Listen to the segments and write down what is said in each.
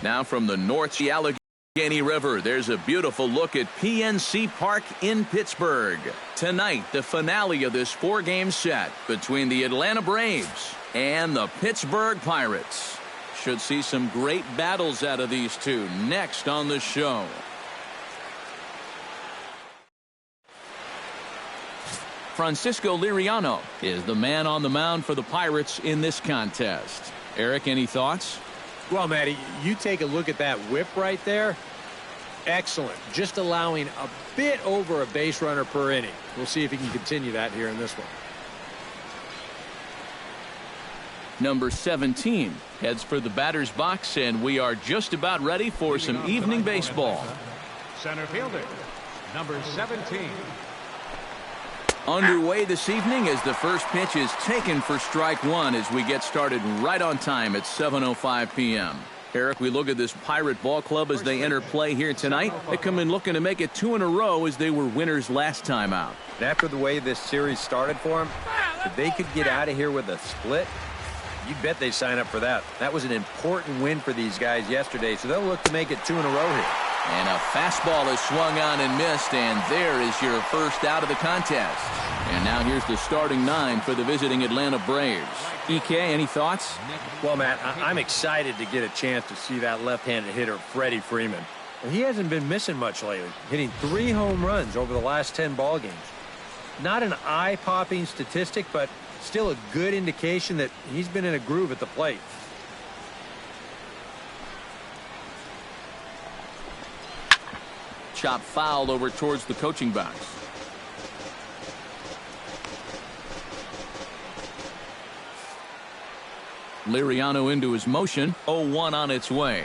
Now from the North Allegheny River, there's a beautiful look at PNC Park in Pittsburgh. Tonight, the finale of this 4-game set between the Atlanta Braves and the Pittsburgh Pirates. Should see some great battles out of these two next on the show. Francisco Liriano is the man on the mound for the Pirates in this contest. Eric, any thoughts? Well, Matty, you take a look at that whip right there. Excellent. Just allowing a bit over a base runner per inning. We'll see if he can continue that here in this one. Number 17 heads for the batter's box, and we are just about ready for some evening baseball. Center fielder, number 17. Underway this evening as the first pitch is taken for strike one as we get started right on time at 7:05 p.m. Eric, we look at this Pirate ball club as they enter play here tonight. They come in looking to make it 2 in a row as they were winners last time out. And after the way this series started for them, if they could get out of here with a split, you bet they sign up for that. That was an important win for these guys yesterday, so they'll look to make it 2 in a row here. And a fastball is swung on and missed, and there is your first out of the contest. And now here's the starting 9 for the visiting Atlanta Braves. EK, any thoughts? Well, Matt, I'm excited to get a chance to see that left-handed hitter, Freddie Freeman. He hasn't been missing much lately, hitting 3 home runs over the last 10 ball games. Not an eye-popping statistic, but still a good indication that he's been in a groove at the plate. Chop foul over towards the coaching box. Liriano into his motion. 0-1 on its way.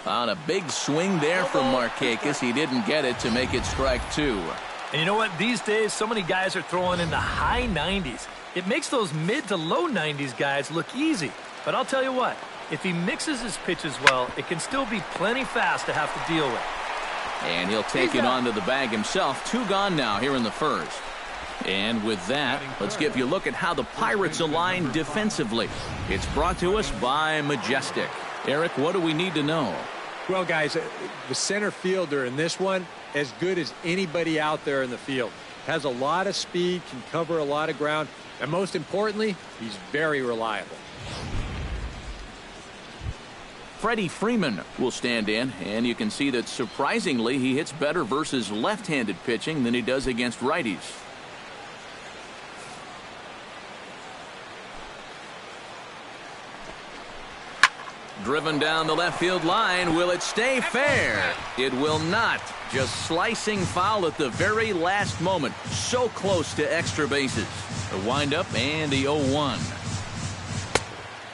On a big swing there from Markakis. He didn't get it to make it strike 2. And you know what? These days, so many guys are throwing in the high 90s. It makes those mid to low 90s guys look easy. But I'll tell you what, if he mixes his pitches well, it can still be plenty fast to have to deal with. And he'll take it onto the bag himself. 2 gone now here in the first. And with that, let's give you a look at how the Pirates align defensively. It's brought to us by Majestic. Eric, what do we need to know? Well, guys, the center fielder in this one, as good as anybody out there in the field. Has a lot of speed, can cover a lot of ground, and most importantly, he's very reliable. Freddie Freeman will stand in, and you can see that surprisingly he hits better versus left-handed pitching than he does against righties. Driven down the left field line. Will it stay fair? It will not. Just slicing foul at the very last moment. So close to extra bases. A windup and the 0-1.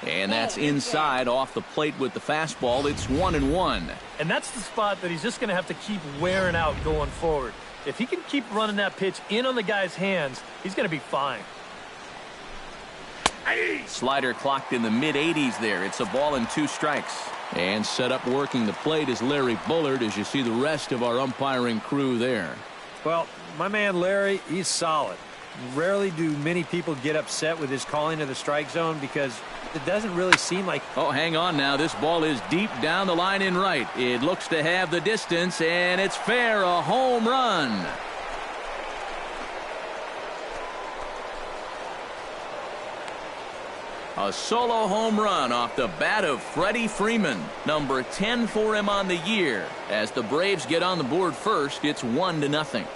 And that's inside off the plate with the fastball. It's 1-1. And that's the spot that he's just going to have to keep wearing out going forward. If he can keep running that pitch in on the guy's hands, he's going to be fine. Slider clocked in the mid-80s there. It's a ball and 2 strikes. And set up working the plate is Larry Bullard as you see the rest of our umpiring crew there. Well, my man Larry, he's solid. Rarely do many people get upset with his calling of the strike zone because it doesn't really seem like... Oh, hang on now. This ball is deep down the line in right. It looks to have the distance, and it's fair. A home run. A solo home run off the bat of Freddie Freeman. Number 10 for him on the year. As the Braves get on the board first, it's 1-0.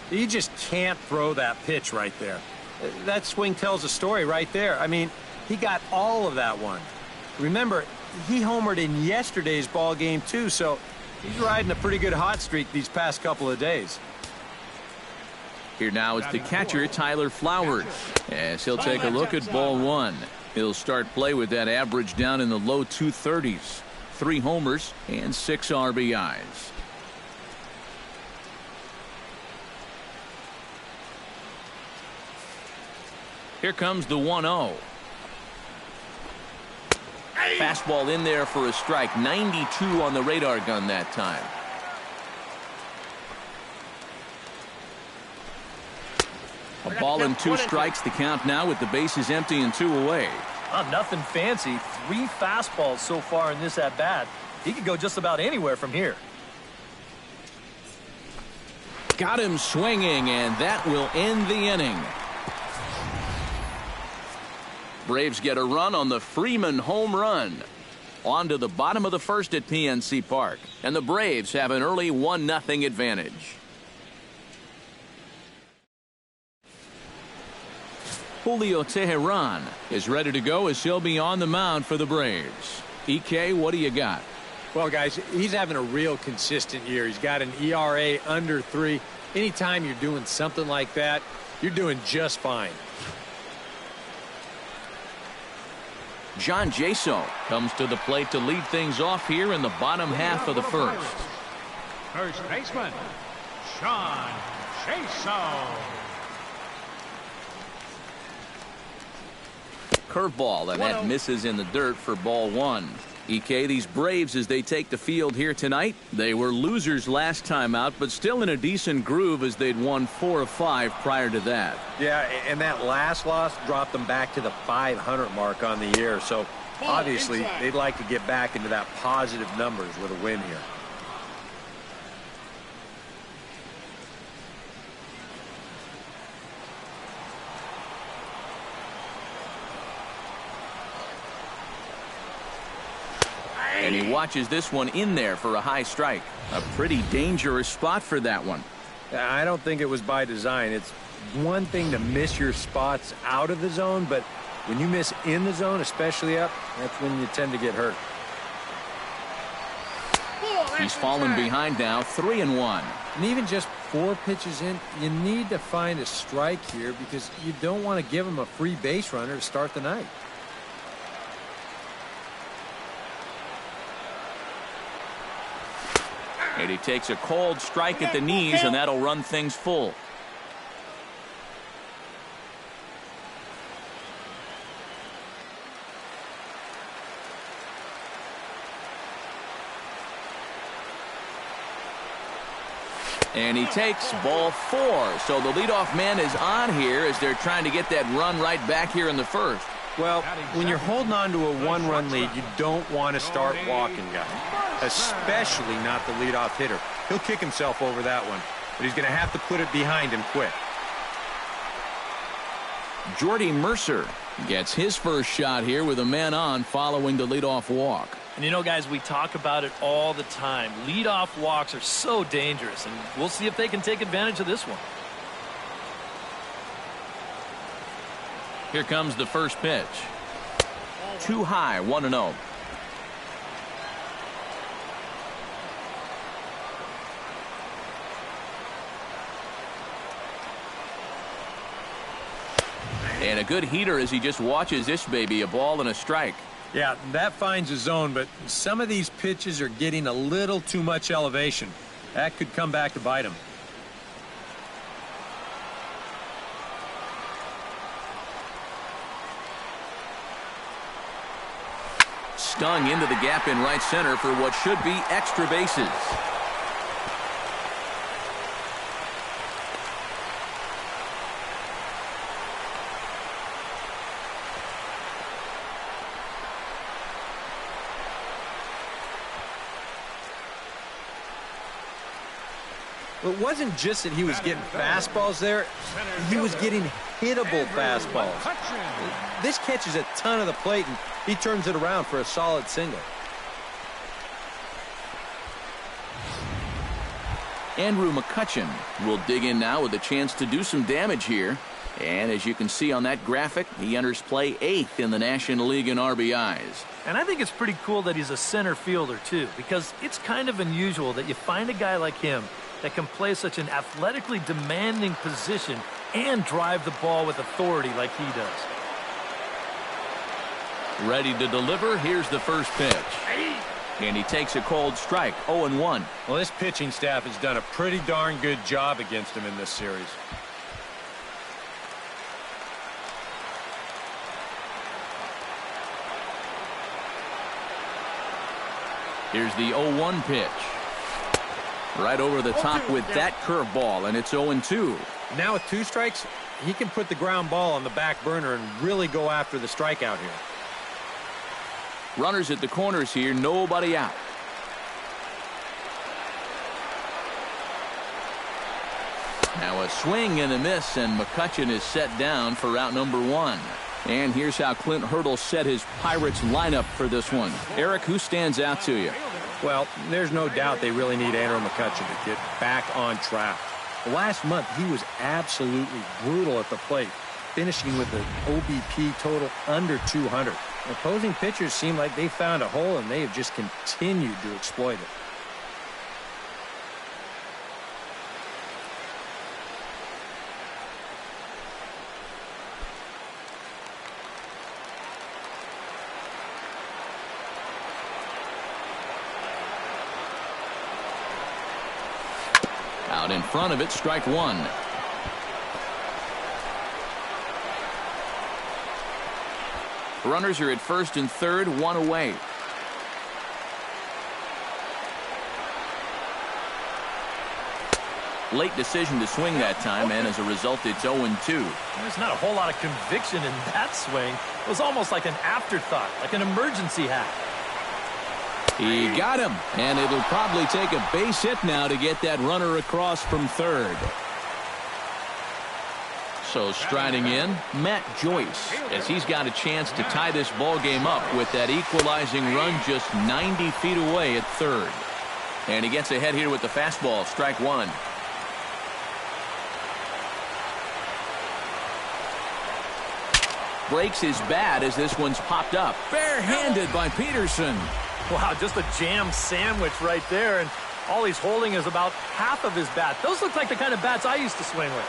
You just can't throw that pitch right there. That swing tells a story right there. I mean, he got all of that one. Remember, he homered in yesterday's ball game too, so he's riding a pretty good hot streak these past couple of days. Here now is the catcher, Tyler Flowers, as he'll take a look at ball 1. He'll start play with that average down in the low 230s. 3 homers and 6 RBIs. Here comes the 1-0. Fastball in there for a strike. 92 on the radar gun that time. A ball and 2 strikes the count now with the bases empty and 2 away. Nothing fancy. 3 fastballs so far in this at-bat. He could go just about anywhere from here. Got him swinging, and that will end the inning. Braves get a run on the Freeman home run. On to the bottom of the first at PNC Park, and the Braves have an early 1-0 advantage. Julio Teheran is ready to go as he'll be on the mound for the Braves. EK, what do you got? Well, guys, he's having a real consistent year. He's got an ERA under 3. Anytime you're doing something like that, you're doing just fine. John Jaso comes to the plate to lead things off here in the bottom half of the first. First baseman, John Jaso. Curveball, and that misses in the dirt for ball 1. EK, these Braves, as they take the field here tonight, they were losers last time out, but still in a decent groove as they'd won 4 of 5 prior to that. Yeah, and that last loss dropped them back to the 500 mark on the year. So obviously they'd like to get back into that positive numbers with a win here. And he watches this one in there for a high strike. A pretty dangerous spot for that one. I don't think it was by design. It's one thing to miss your spots out of the zone, but when you miss in the zone, especially up, that's when you tend to get hurt. He's fallen behind now, 3-1. And even just 4 pitches in, you need to find a strike here because you don't want to give him a free base runner to start the night. And he takes a cold strike at the knees, and that'll run things full. And he takes ball 4. So the leadoff man is on here as they're trying to get that run right back here in the first. Well, when you're holding on to a 1-run lead, you don't want to start walking guys, especially not the leadoff hitter. He'll kick himself over that one, but he's going to have to put it behind him quick. Jordy Mercer gets his first shot here with a man on following the leadoff walk. And you know, guys, we talk about it all the time. Leadoff walks are so dangerous, and we'll see if they can take advantage of this one. Here comes the first pitch. Too high, 1-0. And a good heater as he just watches this baby, a ball and a strike. Yeah, that finds a zone, but some of these pitches are getting a little too much elevation. That could come back to bite him. Stung into the gap in right center for what should be extra bases. It wasn't just that he was getting fastballs there. He was getting hittable fastballs. This catches a ton of the plate, and he turns it around for a solid single. Andrew McCutchen will dig in now with a chance to do some damage here. And as you can see on that graphic, he enters play 8th in the National League in RBIs. And I think it's pretty cool that he's a center fielder, too, because it's kind of unusual that you find a guy like him that can play such an athletically demanding position and drive the ball with authority like he does. Ready to deliver. Here's the first pitch. And he takes a cold strike, 0-1. Well, this pitching staff has done a pretty darn good job against him in this series. Here's the 0-1 pitch. Right over the top with that curveball, and it's 0-2. Now with 2 strikes, he can put the ground ball on the back burner and really go after the strikeout here. Runners at the corners here, nobody out. Now a swing and a miss, and McCutchen is set down for route number 1. And here's how Clint Hurdle set his Pirates lineup for this one. Eric, who stands out to you? Well, there's no doubt they really need Andrew McCutchen to get back on track. Last month, he was absolutely brutal at the plate, finishing with an OBP total under 200. Opposing pitchers seem like they found a hole, and they have just continued to exploit it. Out in front of it, strike 1. Runners are at first and third, 1 away. Late decision to swing that time, and as a result, it's 0-2. There's not a whole lot of conviction in that swing. It was almost like an afterthought, like an emergency hack. He got him, and it'll probably take a base hit now to get that runner across from third. So striding in, Matt Joyce, as he's got a chance to tie this ball game up with that equalizing run just 90 feet away at third. And he gets ahead here with the fastball, strike 1. Breaks his bat as this one's popped up. Barehanded by Peterson. Wow, just a jam sandwich right there, and all he's holding is about half of his bat. Those look like the kind of bats I used to swing with.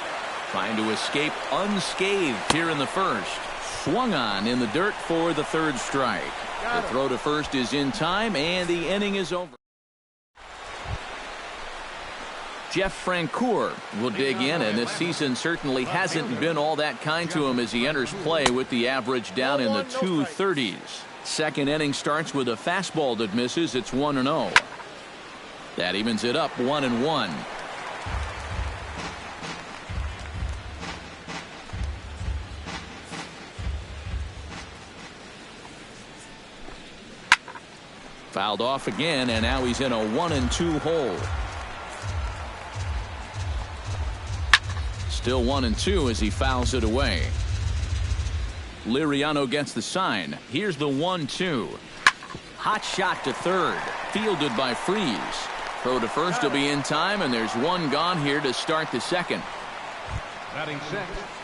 Trying to escape unscathed here in the first. Swung on in the dirt for the third strike. The throw to first is in time, and the inning is over. Jeff Francoeur will dig in, and this season certainly hasn't been all that kind to him as he enters play with the average down in the 230s. Second inning starts with a fastball that misses. It's 1-0. That evens it up 1-1. Fouled off again, and now he's in a 1-2 hole. Still 1-2 as he fouls it away. Liriano gets the sign. Here's the 1-2. Hot shot to third. Fielded by Freeze. Throw to first will be in time, and there's one gone here to start the second. Batting sixth.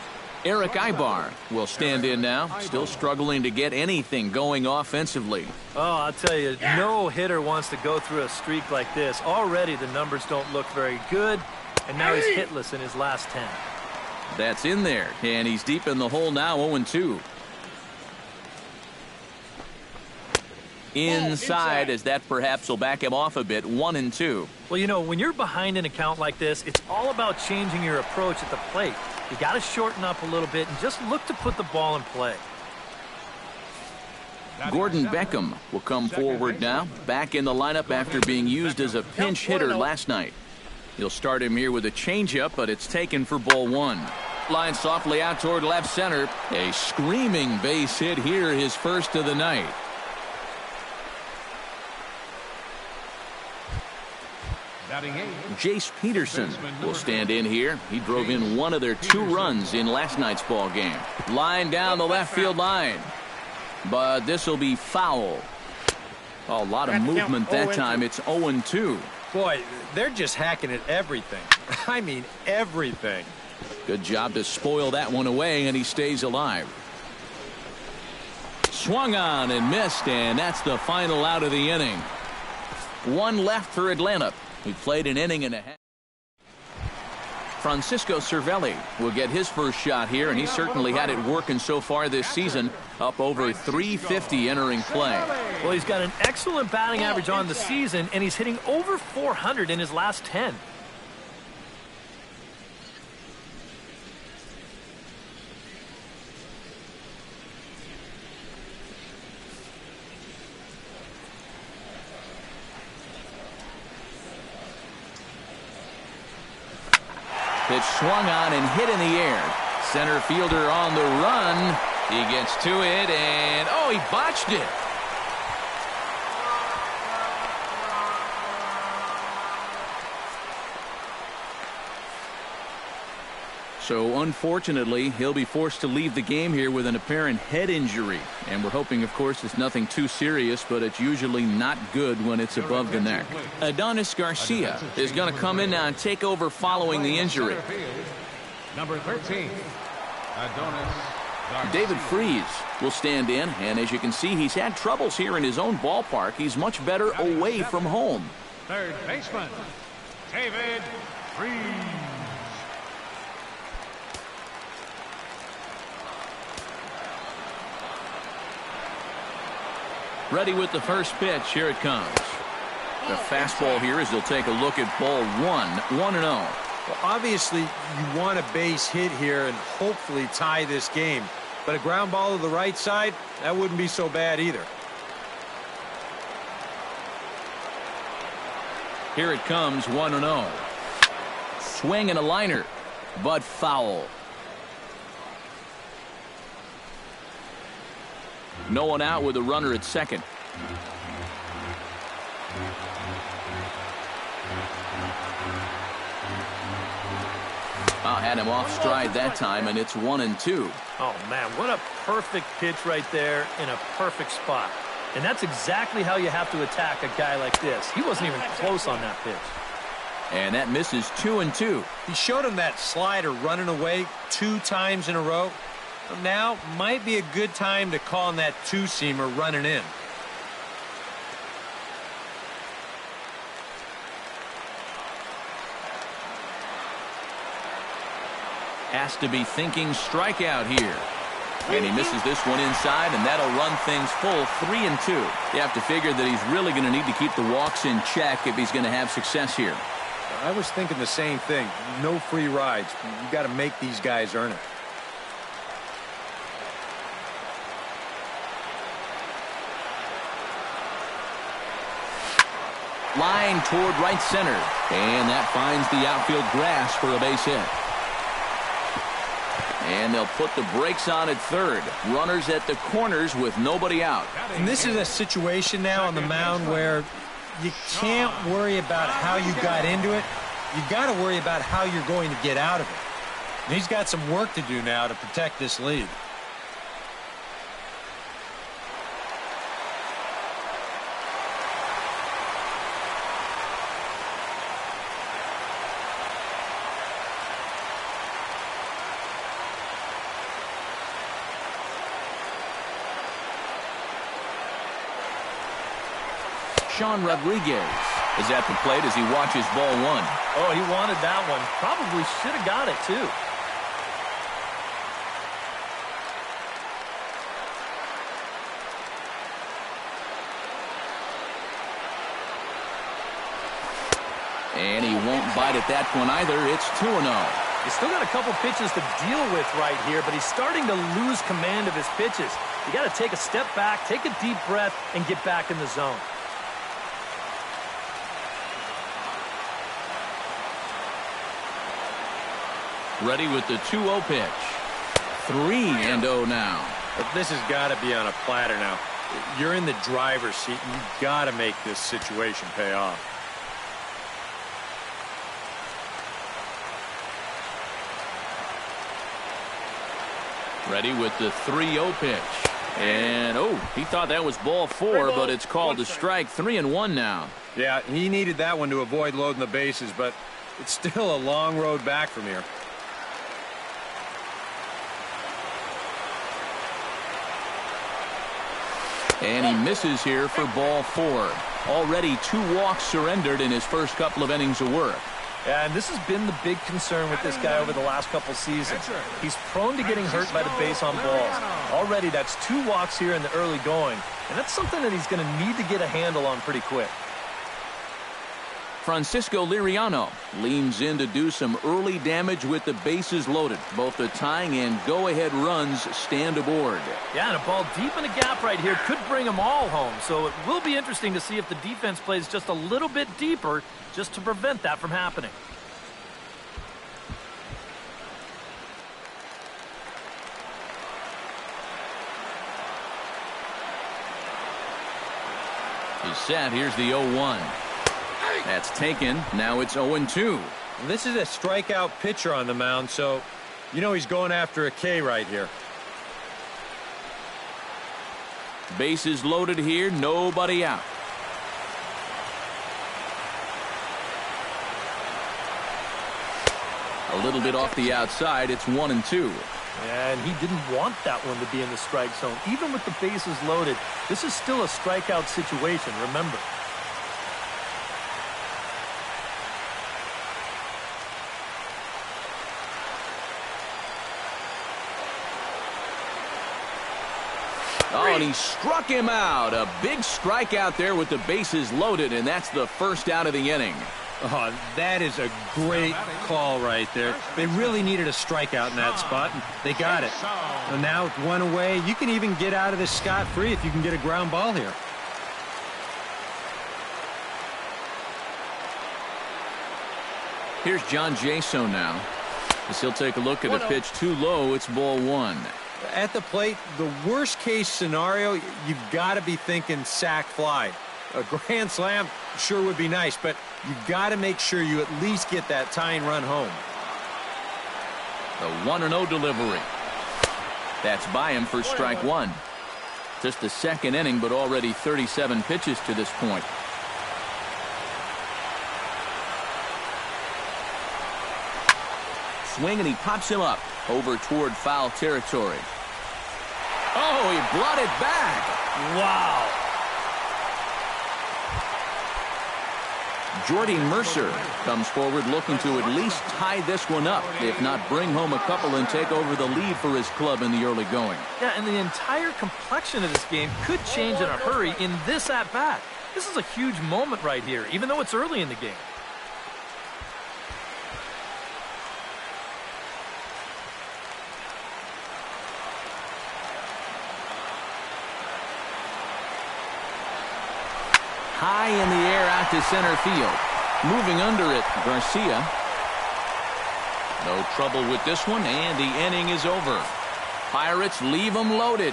Eric Ibar will stand in now, still struggling to get anything going offensively. Oh, I'll tell you, no hitter wants to go through a streak like this. Already the numbers don't look very good, and now he's hitless in his last 10. That's in there, and he's deep in the hole now, 0-2. Inside, as that perhaps will back him off a bit, 1-2. Well, you know, when you're behind an account like this, it's all about changing your approach at the plate. You got to shorten up a little bit and just look to put the ball in play. Gordon Beckham will come forward now, back in the lineup after being used as a pinch hitter last night. You'll start him here with a changeup, but it's taken for ball 1. Line softly out toward left center. A screaming base hit here, his first of the night. Jace Peterson will stand in here. He drove in one of their 2 runs in last night's ball game. Line down the left field line. But this will be foul. A lot of movement that time. It's 0-2. Boy, they're just hacking at everything. I mean, everything. Good job to spoil that one away, and he stays alive. Swung on and missed, and that's the final out of the inning. 1 left for Atlanta. We played an inning and a half. Francisco Cervelli will get his first shot here, and he certainly had it working so far this season, up over 350 entering play. Well, he's got an excellent batting average on the season, and he's hitting over 400 in his last 10. Pitch swung on and hit in the air. Center fielder on the run. He gets to it, and oh, he botched it. So unfortunately, he'll be forced to leave the game here with an apparent head injury. And we're hoping, of course, it's nothing too serious, but it's usually not good when it's above the neck. Adonis Garcia is going to come in now and take over following the injury. Number 13, Adonis Garcia. David Freese will stand in, and as you can see, he's had troubles here in his own ballpark. He's much better away from home. Third baseman, David Freese. Ready with the first pitch. Here it comes. The fastball here as he'll take a look at ball 1-0. Well, obviously, you want a base hit here and hopefully tie this game. But a ground ball to the right side, that wouldn't be so bad either. Here it comes, 1-0. Swing and a liner, but foul. No one out with a runner at second. Had him off stride that time, and it's 1-2. Oh, man, what a perfect pitch right there in a perfect spot. And that's exactly how you have to attack a guy like this. He wasn't even close on that pitch. And that misses 2-2. He showed him that slider running away 2 times in a row. Now might be a good time to call on that 2-seamer running in. Has to be thinking strikeout here. And he misses this one inside, and that'll run things full 3-2. You have to figure that he's really going to need to keep the walks in check if he's going to have success here. I was thinking the same thing. No free rides. You got to make these guys earn it. Line toward right center. And that finds the outfield grass for a base hit. And they'll put the brakes on at third. Runners at the corners with nobody out. And this is a situation now on the mound where you can't worry about how you got into it. You got to worry about how you're going to get out of it. And he's got some work to do now to protect this lead. Sean Rodriguez is at the plate as he watches ball 1. Oh, he wanted that one. Probably should have got it, too. And he won't bite at that one either. It's 2-0. He's still got a couple pitches to deal with right here, but he's starting to lose command of his pitches. You got to take a step back, take a deep breath, and get back in the zone. Ready with the 2-0 pitch. 3-0 now. But this has got to be on a platter now. You're in the driver's seat, and you've got to make this situation pay off. Ready with the 3-0 pitch. And, oh, he thought that was ball 4, but it's called a strike. 3-1 now. Yeah, he needed that one to avoid loading the bases, but it's still a long road back from here. And he misses here for ball 4. Already 2 walks surrendered in his first couple of innings of work. Yeah, and this has been the big concern with this guy over the last couple seasons. He's prone to getting hurt by the base on balls. Already that's 2 walks here in the early going, and that's something that he's going to need to get a handle on pretty quick. Francisco Liriano leans in to do some early damage with the bases loaded. Both the tying and go-ahead runs stand aboard. Yeah, and a ball deep in the gap right here could bring them all home. So it will be interesting to see if the defense plays just a little bit deeper just to prevent that from happening. is set. Here's the 0-1. That's taken. Now it's 0-2. This is a strikeout pitcher on the mound, so you know he's going after a K right here. Bases loaded here. Nobody out. A little bit off the outside. It's 1-2. And he didn't want that one to be in the strike zone. Even with the bases loaded, this is still a strikeout situation, remember. Oh, and he struck him out. A big strikeout there with the bases loaded, and that's the first out of the inning. Oh, that is a great call right there. They really needed a strikeout in that spot, and they got it. So now with one away, you can even get out of this scot-free if you can get a ground ball here. Here's John Jaso now, as he'll take a look at a pitch too low. It's ball one. At the plate, the worst-case scenario, you've got to be thinking sac fly. A grand slam sure would be nice, but you've got to make sure you at least get that tying run home. The 1-0 delivery. That's by him for strike one. Just the second inning, but already 37 pitches to this point. Swing, and he pops him up over toward foul territory. Oh, he brought it back. Wow. Jordy Mercer comes forward looking to at least tie this one up, if not bring home a couple and take over the lead for his club in the early going. Yeah, and the entire complexion of this game could change in a hurry in this at-bat. This is a huge moment right here, even though it's early in the game. High in the air out to center field. Moving under it, Garcia. No trouble with this one, and the inning is over. Pirates leave them loaded.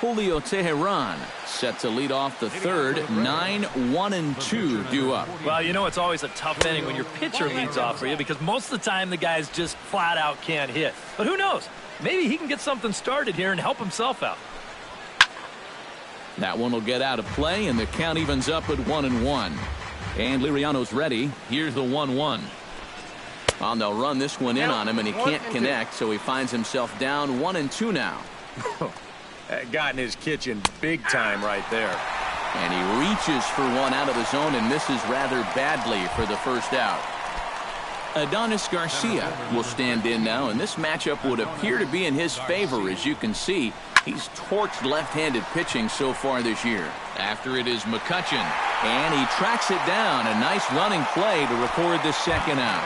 Julio Teheran set to lead off the third. 9-1-2 due up. Well, you know it's always a tough inning when your pitcher leads off for you because most of the time the guys just flat out can't hit. But who knows? Maybe he can get something started here and help himself out. That one will get out of play, and the count evens up at 1-1. And Liriano's ready. Here's the 1-1. Well, they'll run this one in on him, and he can't connect, so he finds himself down 1-2 now. Got in his kitchen big time right there. And he reaches for one out of the zone and misses rather badly for the first out. Adonis Garcia will stand in now, and this matchup would appear to be in his favor. As you can see, he's torched left-handed pitching so far this year. After it is McCutchen, and he tracks it down. A nice running play to record the second out.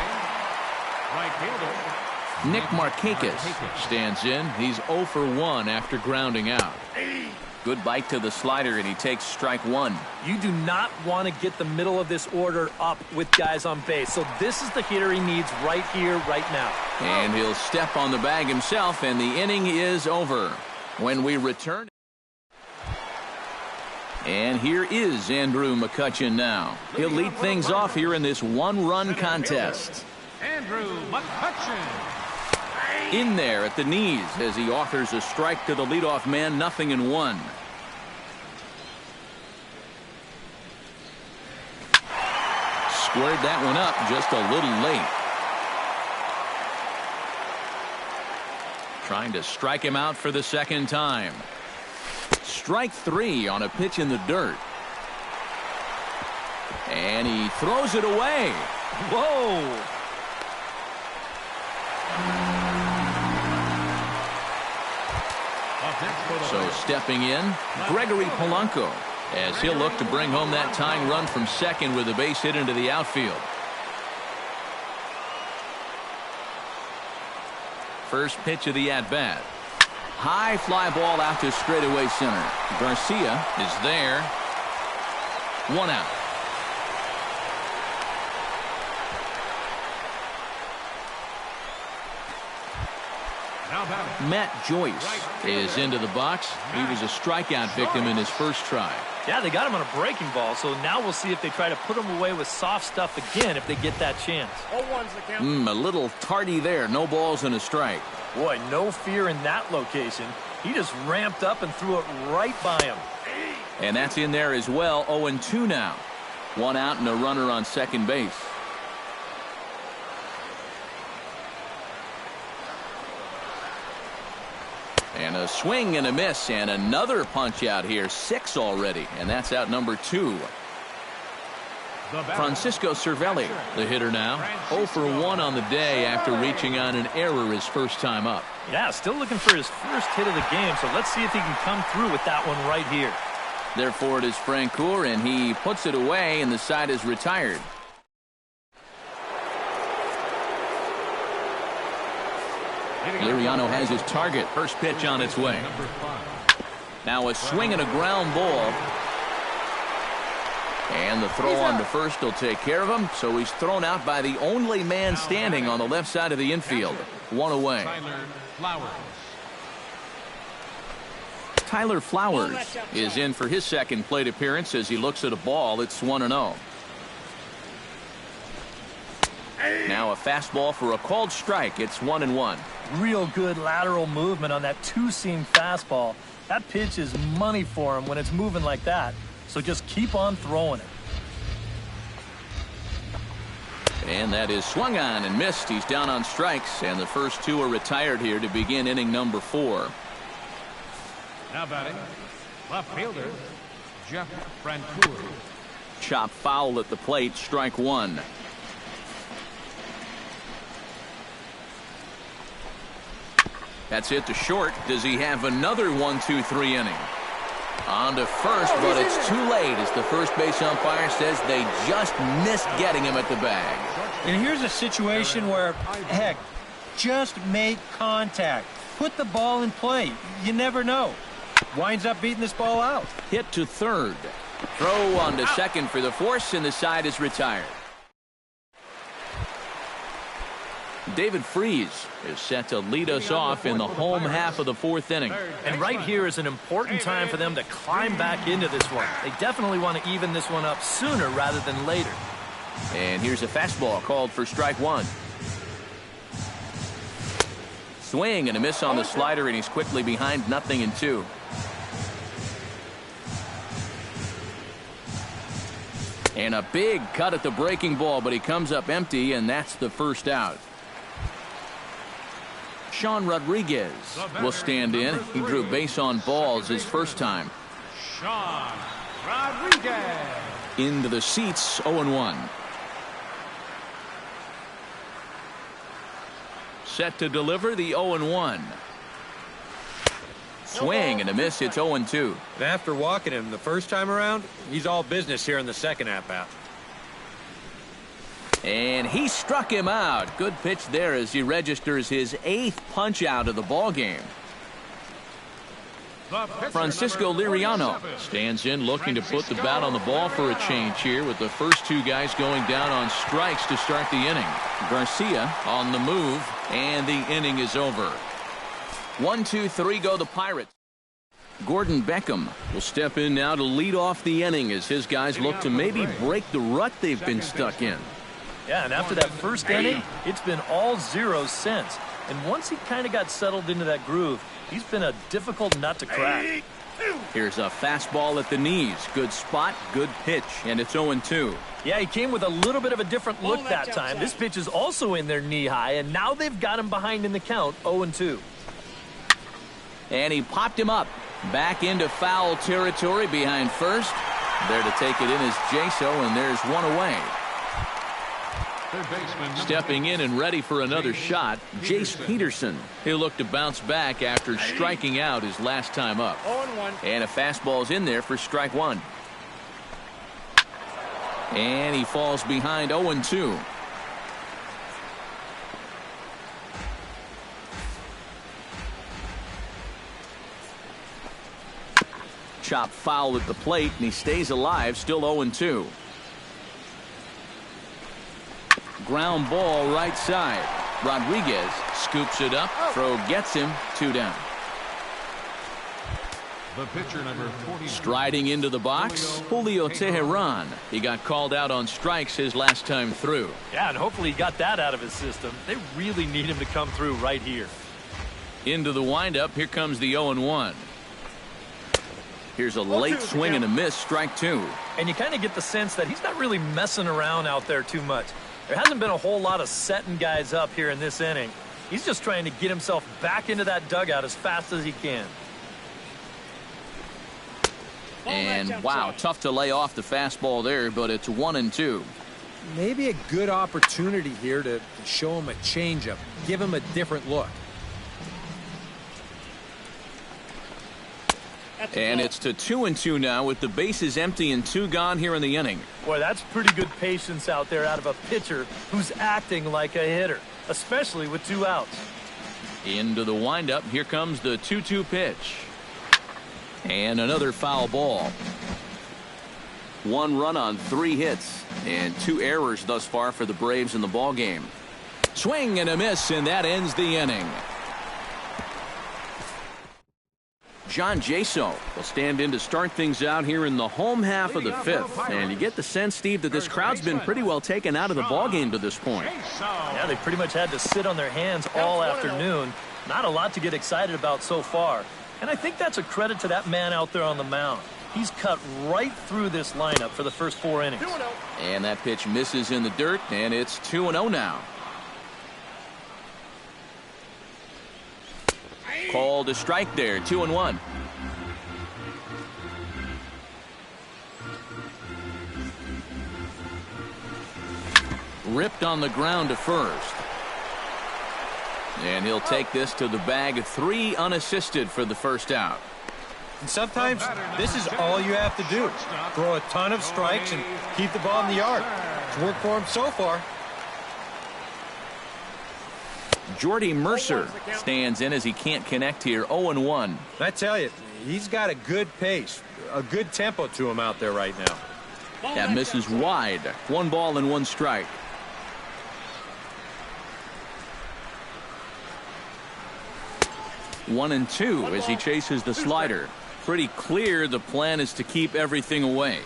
Right fielder. Nick Markakis stands in. He's 0 for 1 after grounding out. Good bite to the slider, and he takes strike one. You do not want to get the middle of this order up with guys on base. So this is the hitter he needs right here, right now. And he'll step on the bag himself, and the inning is over. When we return. And here is Andrew McCutchen now. He'll lead things off here in this one-run contest. Andrew McCutchen. In there at the knees as he offers a strike to the leadoff man. 0-1. Squared that one up just a little late. Trying to strike him out for the second time. Strike three on a pitch in the dirt. And he throws it away. Whoa! So stepping in, Gregory Polanco, as he'll look to bring home that tying run from second with a base hit into the outfield. First pitch of the at-bat. High fly ball out to straightaway center. Garcia is there. One out. Matt Joyce is into the box. He was a strikeout victim in his first try. Yeah, they got him on a breaking ball, so now we'll see if they try to put him away with soft stuff again if they get that chance. A little tardy there. No balls and a strike. Boy, no fear in that location. He just ramped up and threw it right by him. And that's in there as well. 0-2 now. One out and a runner on second base. And a swing and a miss, and another punch out here. 6 already, and that's out number 2. Francisco Cervelli, the hitter now. 0 for 1 on the day after reaching on an error his first time up. Yeah, still looking for his first hit of the game, so let's see if he can come through with that one right here. Therefore, it is Francoeur, and he puts it away, and the side is retired. Liriano has his target. First pitch on its way. Now a swing and a ground ball. And the throw on to first will take care of him. So he's thrown out by the only man standing on the left side of the infield. 1 away. Tyler Flowers is in for his second plate appearance as he looks at a ball. It's 1-0. Now a fastball for a called strike. It's 1-1. Real good lateral movement on that two-seam fastball. That pitch is money for him when it's moving like that. So just keep on throwing it. And that is swung on and missed. He's down on strikes, and the first 2 are retired here to begin inning number 4. Now batting, left fielder, Jeff Francoeur. Chop foul at the plate, strike 1. That's it to short. Does he have another 1-2-3 inning? On to first, but it's too late as the first base umpire says they just missed getting him at the bag. And here's a situation where, heck, just make contact. Put the ball in play. You never know. Winds up beating this ball out. Hit to third. Throw on to second for the force, and the side is retired. David Freese is set to lead us off in the home half of the 4th inning. And right here is an important time for them to climb back into this one. They definitely want to even this one up sooner rather than later. And here's a fastball called for strike 1. Swing and a miss on the slider, and he's quickly behind 0-2. And a big cut at the breaking ball, but he comes up empty, and that's the first out. Sean Rodriguez will stand in. He drew base on balls his first time. Sean Rodriguez. Into the seats, 0-1. Set to deliver the 0-1. Swing and a miss. It's 0-2. And after walking him the first time around, he's all business here in the second at-bat. And he struck him out. Good pitch there as he registers his 8th punch out of the ball game. Francisco Liriano stands in looking to put the bat on the ball for a change here with the first 2 guys going down on strikes to start the inning. Garcia on the move, and the inning is over. 1-2-3 go the Pirates. Gordon Beckham will step in now to lead off the inning as his guys look to maybe break the rut they've been stuck in. Yeah, and after that first inning, it's been all zeros since. And once he kind of got settled into that groove, he's been a difficult nut to crack. Here's a fastball at the knees. Good spot, good pitch, and it's 0-2. Yeah, he came with a little bit of a different look that time. This pitch is also in there knee-high, and now they've got him behind in the count, 0-2. And he popped him up. Back into foul territory behind first. There to take it in is Jaso, and there's 1 away. Stepping in and ready for another shot, Jace Peterson. He'll look to bounce back after striking out his last time up. And a fastball's in there for strike 1. And he falls behind 0-2. Chop foul at the plate, and he stays alive, still 0-2. Ground ball right side. Rodriguez scoops it up. Throw gets him. 2 down. The pitcher, number 40. Striding into the box, Julio Teheran. He got called out on strikes his last time through. Yeah, and hopefully he got that out of his system. They really need him to come through right here. Into the windup. Here comes the 0-1. Here's a late swing and a miss. Strike 2. And you kind of get the sense that he's not really messing around out there too much. There hasn't been a whole lot of setting guys up here in this inning. He's just trying to get himself back into that dugout as fast as he can. And wow, tough to lay off the fastball there, but it's 1-2. Maybe a good opportunity here to show him a changeup, give him a different look. And it's to 2-2 now with the bases empty and 2 gone here in the inning. Boy, that's pretty good patience out there out of a pitcher who's acting like a hitter, especially with 2 outs. Into the windup. Here comes the 2-2 pitch. And another foul ball. 1 run on 3 hits and 2 errors thus far for the Braves in the ball game. Swing and a miss, and that ends the inning. John Jaso will stand in to start things out here in the home half of the 5th. And you get the sense, Steve, that this crowd's been pretty well taken out of the ball game to this point. Yeah, they pretty much had to sit on their hands all afternoon. Not a lot to get excited about so far. And I think that's a credit to that man out there on the mound. He's cut right through this lineup for the first 4 innings. And that pitch misses in the dirt, and it's 2-0 now. Called a strike there, 2-1. Ripped on the ground to first. And he'll take this to the bag. 3 unassisted for the first out. And sometimes this is all you have to do. Throw a ton of strikes and keep the ball in the yard. It's worked for him so far. Jordy Mercer stands in as he can't connect here. 0-1. I tell you, he's got a good pace, a good tempo to him out there right now. That misses wide. 1 ball and 1 strike. One and 2 as he chases the slider. Pretty clear the plan is to keep everything away.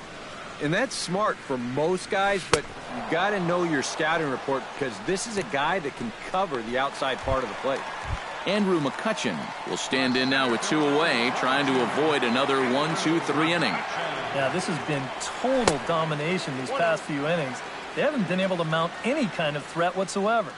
And that's smart for most guys, but you got to know your scouting report because this is a guy that can cover the outside part of the plate. Andrew McCutchen will stand in now with 2 away, trying to avoid another 1-2-3 inning. Yeah, this has been total domination these past few innings. They haven't been able to mount any kind of threat whatsoever.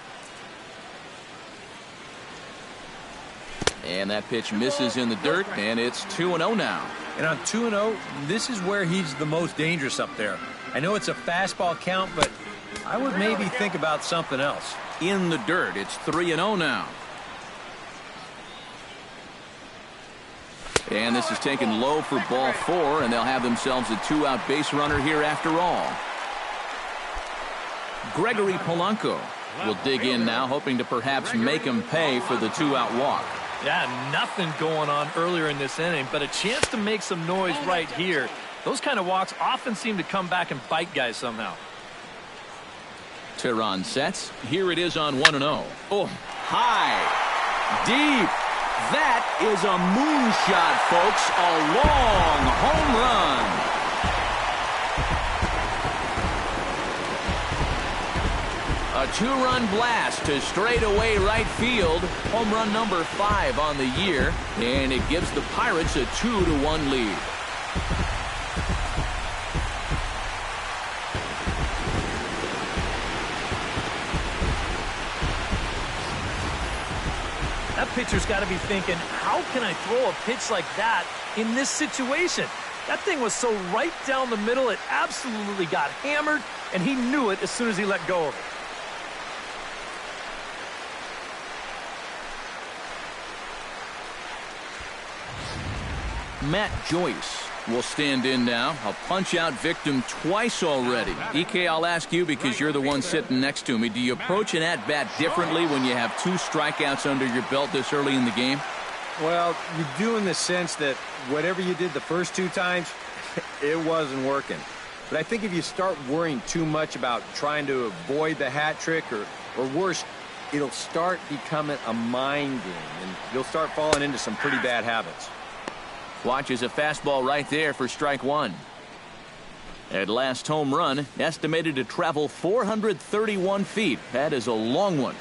And that pitch misses in the dirt, and it's 2-0 now. And on 2-0, this is where he's the most dangerous up there. I know it's a fastball count, but I would maybe think about something else. In the dirt, it's 3-0 now. And this is taken low for ball 4, and they'll have themselves a 2-out base runner here after all. Gregory Polanco will dig in now, hoping to perhaps make him pay for the 2-out walk. Yeah, nothing going on earlier in this inning, but a chance to make some noise right here. Those kind of walks often seem to come back and bite guys somehow. Tehran sets. Here it is on 1-0. Oh, high, deep. That is a moonshot, folks. A long home run. A 2-run blast to straightaway right field. Home run number 5 on the year, and it gives the Pirates a 2-1 lead. That pitcher's got to be thinking, how can I throw a pitch like that in this situation? That thing was so right down the middle, it absolutely got hammered, and he knew it as soon as he let go of it. Matt Joyce will stand in now. A punch-out victim twice already. EK, I'll ask you because you're the one sitting next to me. Do you approach an at-bat differently when you have 2 strikeouts under your belt this early in the game? Well, you do in the sense that whatever you did the first 2 times, it wasn't working. But I think if you start worrying too much about trying to avoid the hat trick or worse, it'll start becoming a mind game, and you'll start falling into some pretty bad habits. Watches a fastball right there for strike one. At last home run, estimated to travel 431 feet. That is a long one.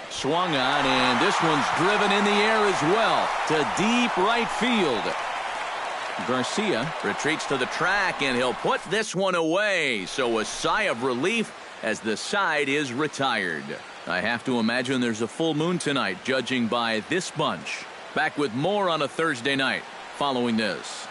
Swung on, and this one's driven in the air as well to deep right field. Garcia retreats to the track, and he'll put this one away. So a sigh of relief as the side is retired. I have to imagine there's a full moon tonight, judging by this bunch. Back with more on a Thursday night following this.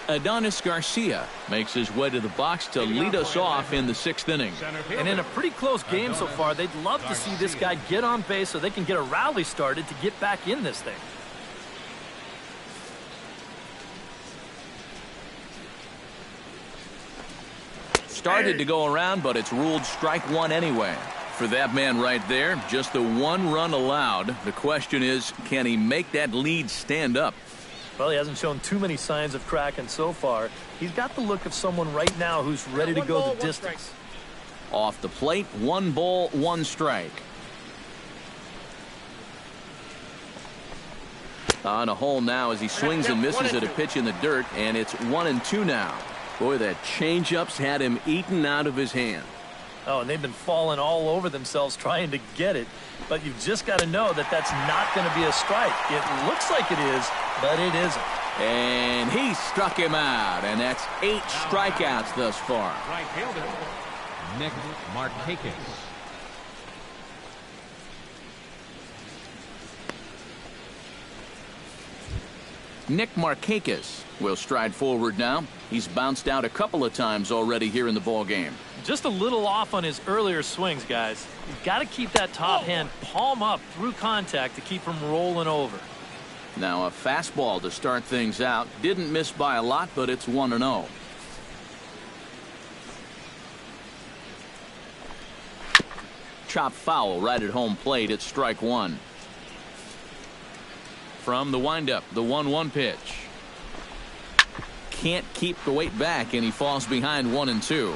Adonis Garcia makes his way to the box to lead us off in the 6th inning. And in a pretty close game so far, they'd love to see this guy get on base so they can get a rally started to get back in this thing. Started to go around, but it's ruled strike one anyway. For that man right there, just the one run allowed. The question is, can he make that lead stand up? Well, he hasn't shown too many signs of cracking so far. He's got the look of someone right now who's ready to go the distance. Off the plate, 1 ball, 1 strike. On a hole now as he swings and misses at a pitch in the dirt, and it's 1-2 now. Boy, that changeup's had him eaten out of his hand. Oh, and they've been falling all over themselves trying to get it. But you've just got to know that that's not going to be a strike. It looks like it is, but it isn't. And he struck him out, and that's 8 strikeouts thus far. Right fielder, Nick Markakis. Nick Markakis will stride forward now. He's bounced out a couple of times already here in the ballgame. Just a little off on his earlier swings, guys. You've got to keep that top hand palm up through contact to keep him rolling over. Now a fastball to start things out. Didn't miss by a lot, but it's 1-0. Chop foul right at home plate. It's strike one. From the windup, the 1-1 pitch. Can't keep the weight back, and he falls behind 1-2.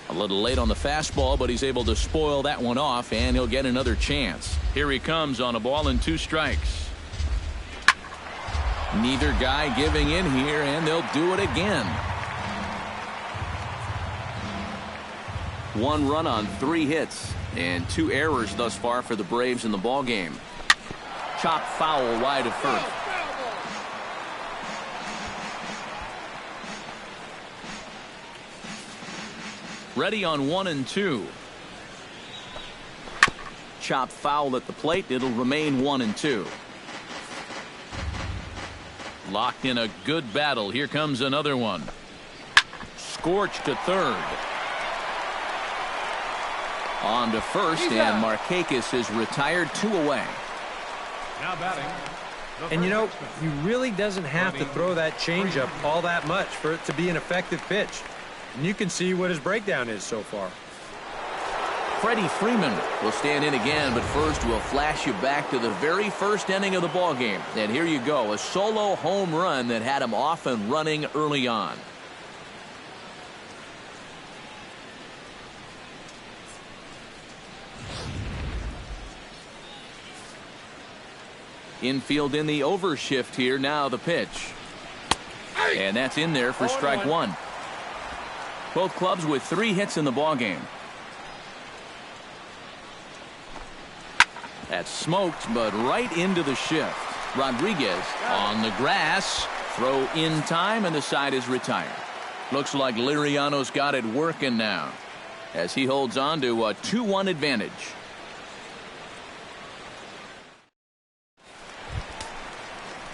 A little late on the fastball, but he's able to spoil that one off, and he'll get another chance. Here he comes on a ball and 2 strikes. Neither guy giving in here, and they'll do it again. 1 run on 3 hits, and 2 errors thus far for the Braves in the ballgame. Chop foul wide of first. Ready on 1-2. Chop foul at the plate. It'll remain 1-2. Locked in a good battle. Here comes another one. Scorched to third. On to first, and Markakis is retired, 2 away. Now batting. And you know, he really doesn't have to throw that changeup all that much for it to be an effective pitch. And you can see what his breakdown is so far. Freddie Freeman will stand in again, but first we'll flash you back to the very first inning of the ballgame. And here you go, a solo home run that had him off and running early on. Infield in the overshift here. Now the pitch. And that's in there for strike one. Both clubs with 3 hits in the ballgame. That's smoked, but right into the shift. Rodriguez on the grass. Throw in time, and the side is retired. Looks like Liriano's got it working now as he holds on to a 2-1 advantage.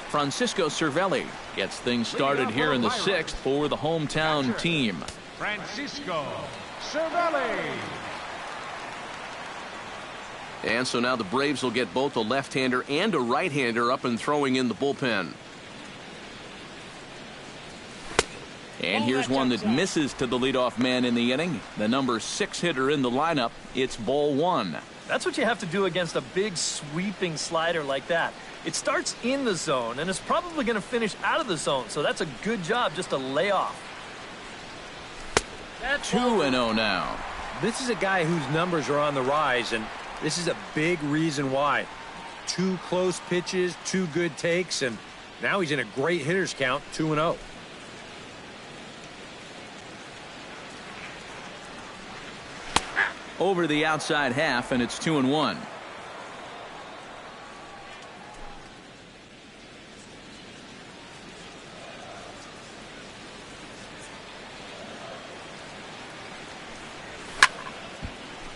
Francisco Cervelli gets things started here in the 6th for the hometown team. Francisco Cervelli. And so now the Braves will get both a left-hander and a right-hander up and throwing in the bullpen. And here's one that misses to the leadoff man in the inning. The number 6 hitter in the lineup. It's ball 1. That's what you have to do against a big sweeping slider like that. It starts in the zone, and it's probably going to finish out of the zone, so that's a good job just to lay off. 2-0 now. This is a guy whose numbers are on the rise, and this is a big reason why. 2 close pitches, 2 good takes, and now he's in a great hitter's count, 2-0. Over the outside half, and it's 2-1.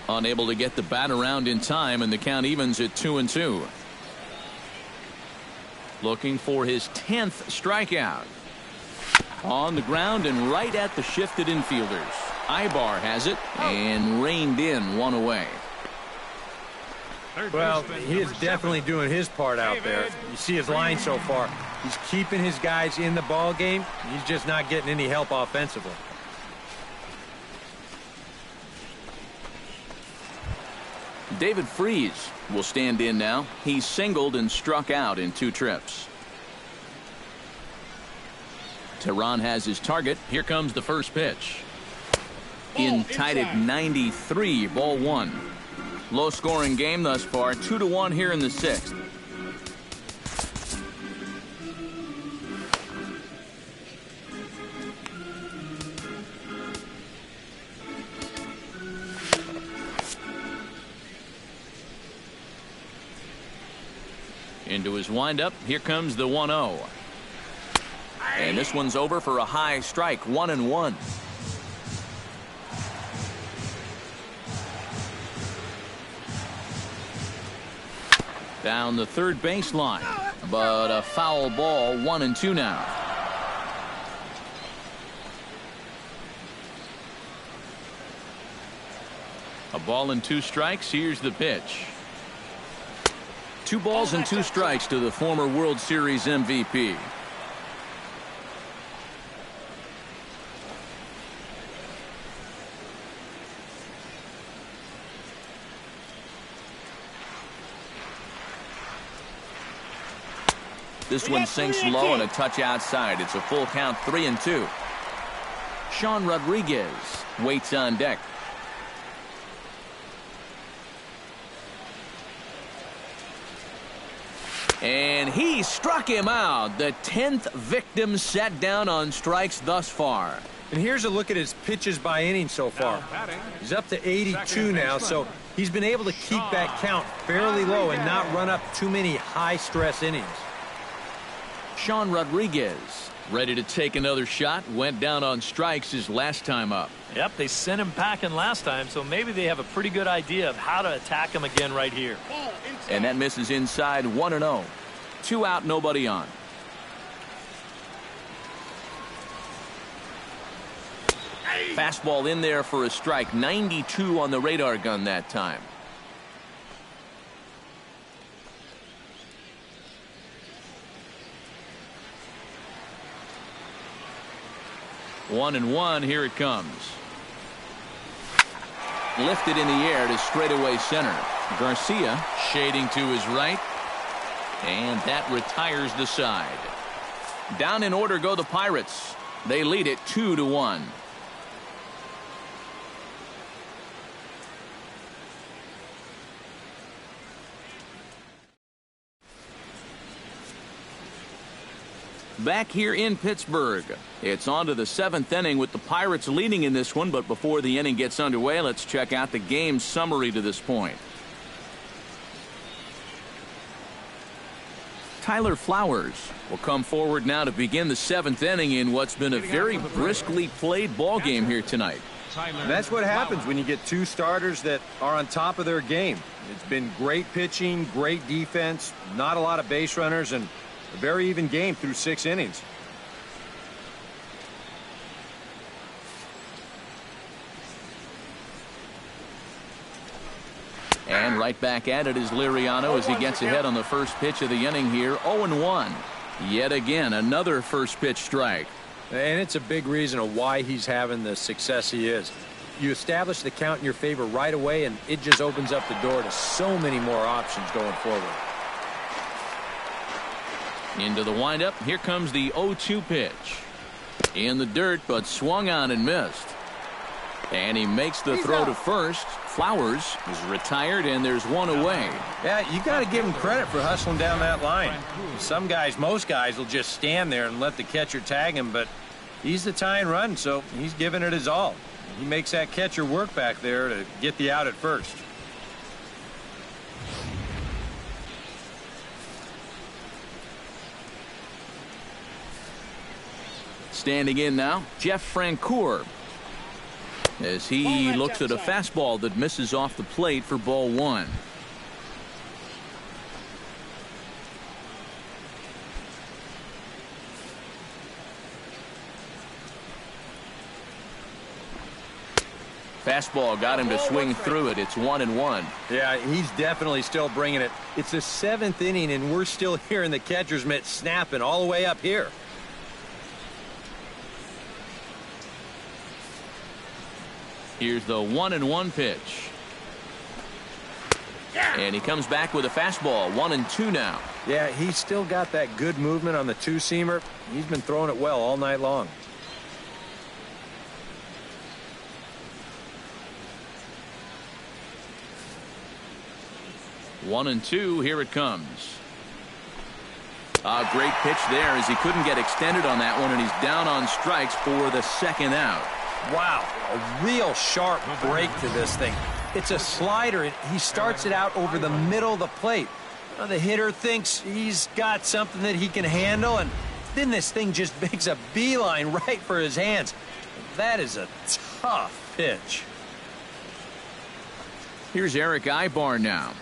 Unable to get the bat around in time, and the count evens at 2-2. Looking for his 10th strikeout. On the ground and right at the shifted infielders. Ibar has it and reined in, 1 away. Well, he is definitely doing his part out there. You see his line so far. He's keeping his guys in the ball game. He's just not getting any help offensively. David Freese will stand in now. He's singled and struck out in 2 trips. Tehran has his target. Here comes the first pitch. In tied at 93, ball 1. Low scoring game thus far, 2-1 here in the 6th. Into his windup, here comes the 1-0. And this one's over for a high strike, 1-1. Down the third baseline, but a foul ball, 1-2 now. A ball and 2 strikes. Here's the pitch. 2 balls and 2 strikes to the former World Series MVP. This one sinks low and a touch outside. It's a full count, 3-2. Sean Rodriguez waits on deck. And he struck him out. The 10th victim set down on strikes thus far. And here's a look at his pitches by inning so far. He's up to 82 now, so he's been able to keep that count fairly low and not run up too many high-stress innings. Sean Rodriguez ready to take another shot. Went down on strikes his last time up. Yep, they sent him packing last time, so maybe they have a pretty good idea of how to attack him again right here. And that misses inside, 1-0. 2 out, nobody on. Fastball in there for a strike. 92 on the radar gun that time. One and one, here it comes. Lifted in the air to straightaway center. Garcia shading to his right. And that retires the side. Down in order go the Pirates. They lead it 2-1. Back here in Pittsburgh, it's on to the 7th inning with the Pirates leading in this one. But before the inning gets underway, let's check out the game summary to this point. Tyler Flowers will come forward now to begin the 7th inning in what's been a very briskly played ball game here tonight. And that's what happens when you get 2 starters that are on top of their game. It's been great pitching, great defense, not a lot of base runners, and a very even game through 6 innings. And right back at it is Liriano as he gets ahead on the first pitch of the inning here. 0-1. Yet again, another first pitch strike. And it's a big reason of why he's having the success he is. You establish the count in your favor right away, and it just opens up the door to so many more options going forward. Into the windup. Here comes the 0-2 pitch. In the dirt, but swung on and missed. And he makes the throw to first. Flowers is retired, and there's one away. Yeah, you got to give him credit for hustling down that line. Some guys, most guys, will just stand there and let the catcher tag him, but he's the tying run, so he's giving it his all. He makes that catcher work back there to get the out at first. Standing in now, Jeff Francoeur, as he looks at a fastball that misses off the plate for ball one. Fastball got him to swing through it. It's 1-1. Yeah, he's definitely still bringing it. It's the 7th inning, and we're still hearing the catcher's mitt snapping all the way up here. Here's the 1-1 pitch. And he comes back with a fastball. 1-2 now. Yeah, he's still got that good movement on the two-seamer. He's been throwing it well all night long. One and two. Here it comes. A great pitch there as he couldn't get extended on that one, and he's down on strikes for the second out. Wow, a real sharp break to this thing. It's a slider. He starts it out over the middle of the plate. Well, the hitter thinks he's got something that he can handle, and then this thing just makes a beeline right for his hands. That is a tough pitch. Here's Eric Ibar now.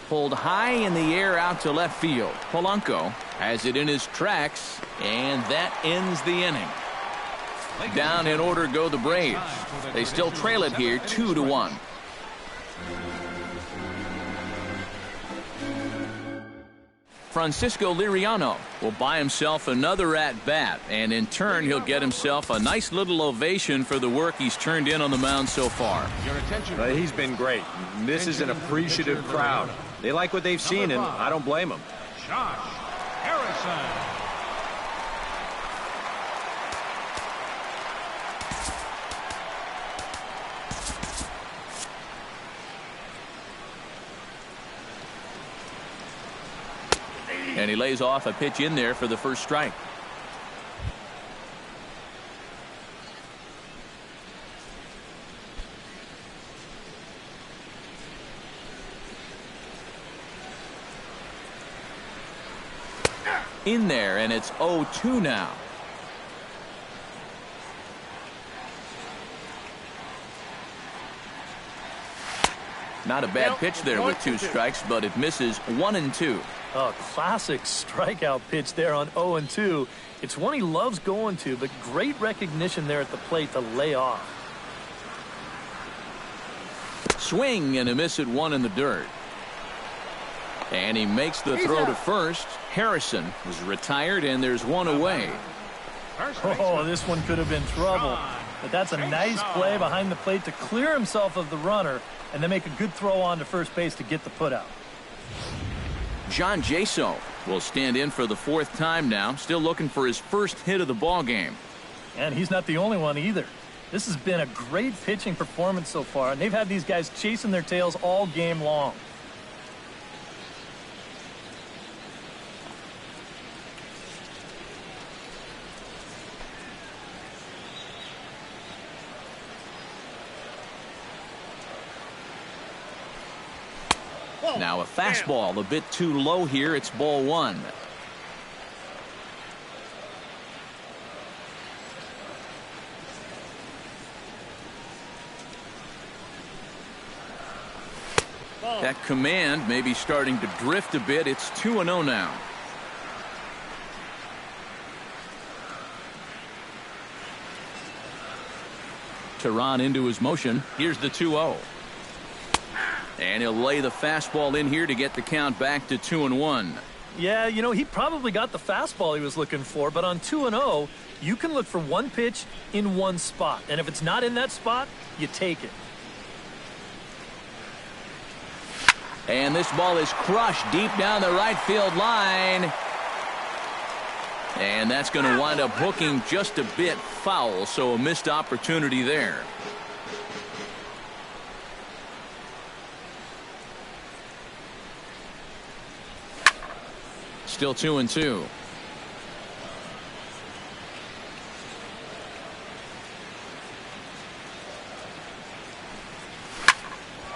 Pulled high in the air out to left field. Polanco has it in his tracks, and that ends the inning. Down in order go the Braves. They still trail it here 2-1. Francisco Liriano will buy himself another at-bat, and in turn he'll get himself a nice little ovation for the work he's turned in on the mound so far. He's been great. This is an appreciative crowd. They like what they've seen, and I don't blame them. Josh Harrison. And he lays off a pitch in there for the first strike. In there, and it's 0-2 now. Not a bad pitch there with 2 strikes, but it misses 1-2. A classic strikeout pitch there on 0-2. It's one he loves going to, but great recognition there at the plate to lay off. Swing and a miss at 1 in the dirt. And he makes the throw to first. Harrison is retired, and there's one away. Oh, this one could have been trouble. But that's a nice play behind the plate to clear himself of the runner and then make a good throw on to first base to get the putout. John Jaso will stand in for the 4th time now, still looking for his first hit of the ball game. And he's not the only one either. This has been a great pitching performance so far, and they've had these guys chasing their tails all game long. Now a fastball a bit too low here. It's ball 1. That command may be starting to drift a bit. It's 2-0 now. Tehran into his motion. Here's the 2-0. And he'll lay the fastball in here to get the count back to 2-1. Yeah, you know, he probably got the fastball he was looking for, but on 2-0, you can look for one pitch in one spot. And if it's not in that spot, you take it. And this ball is crushed deep down the right field line. And that's going to wind up hooking just a bit foul, so a missed opportunity there. Still 2-2.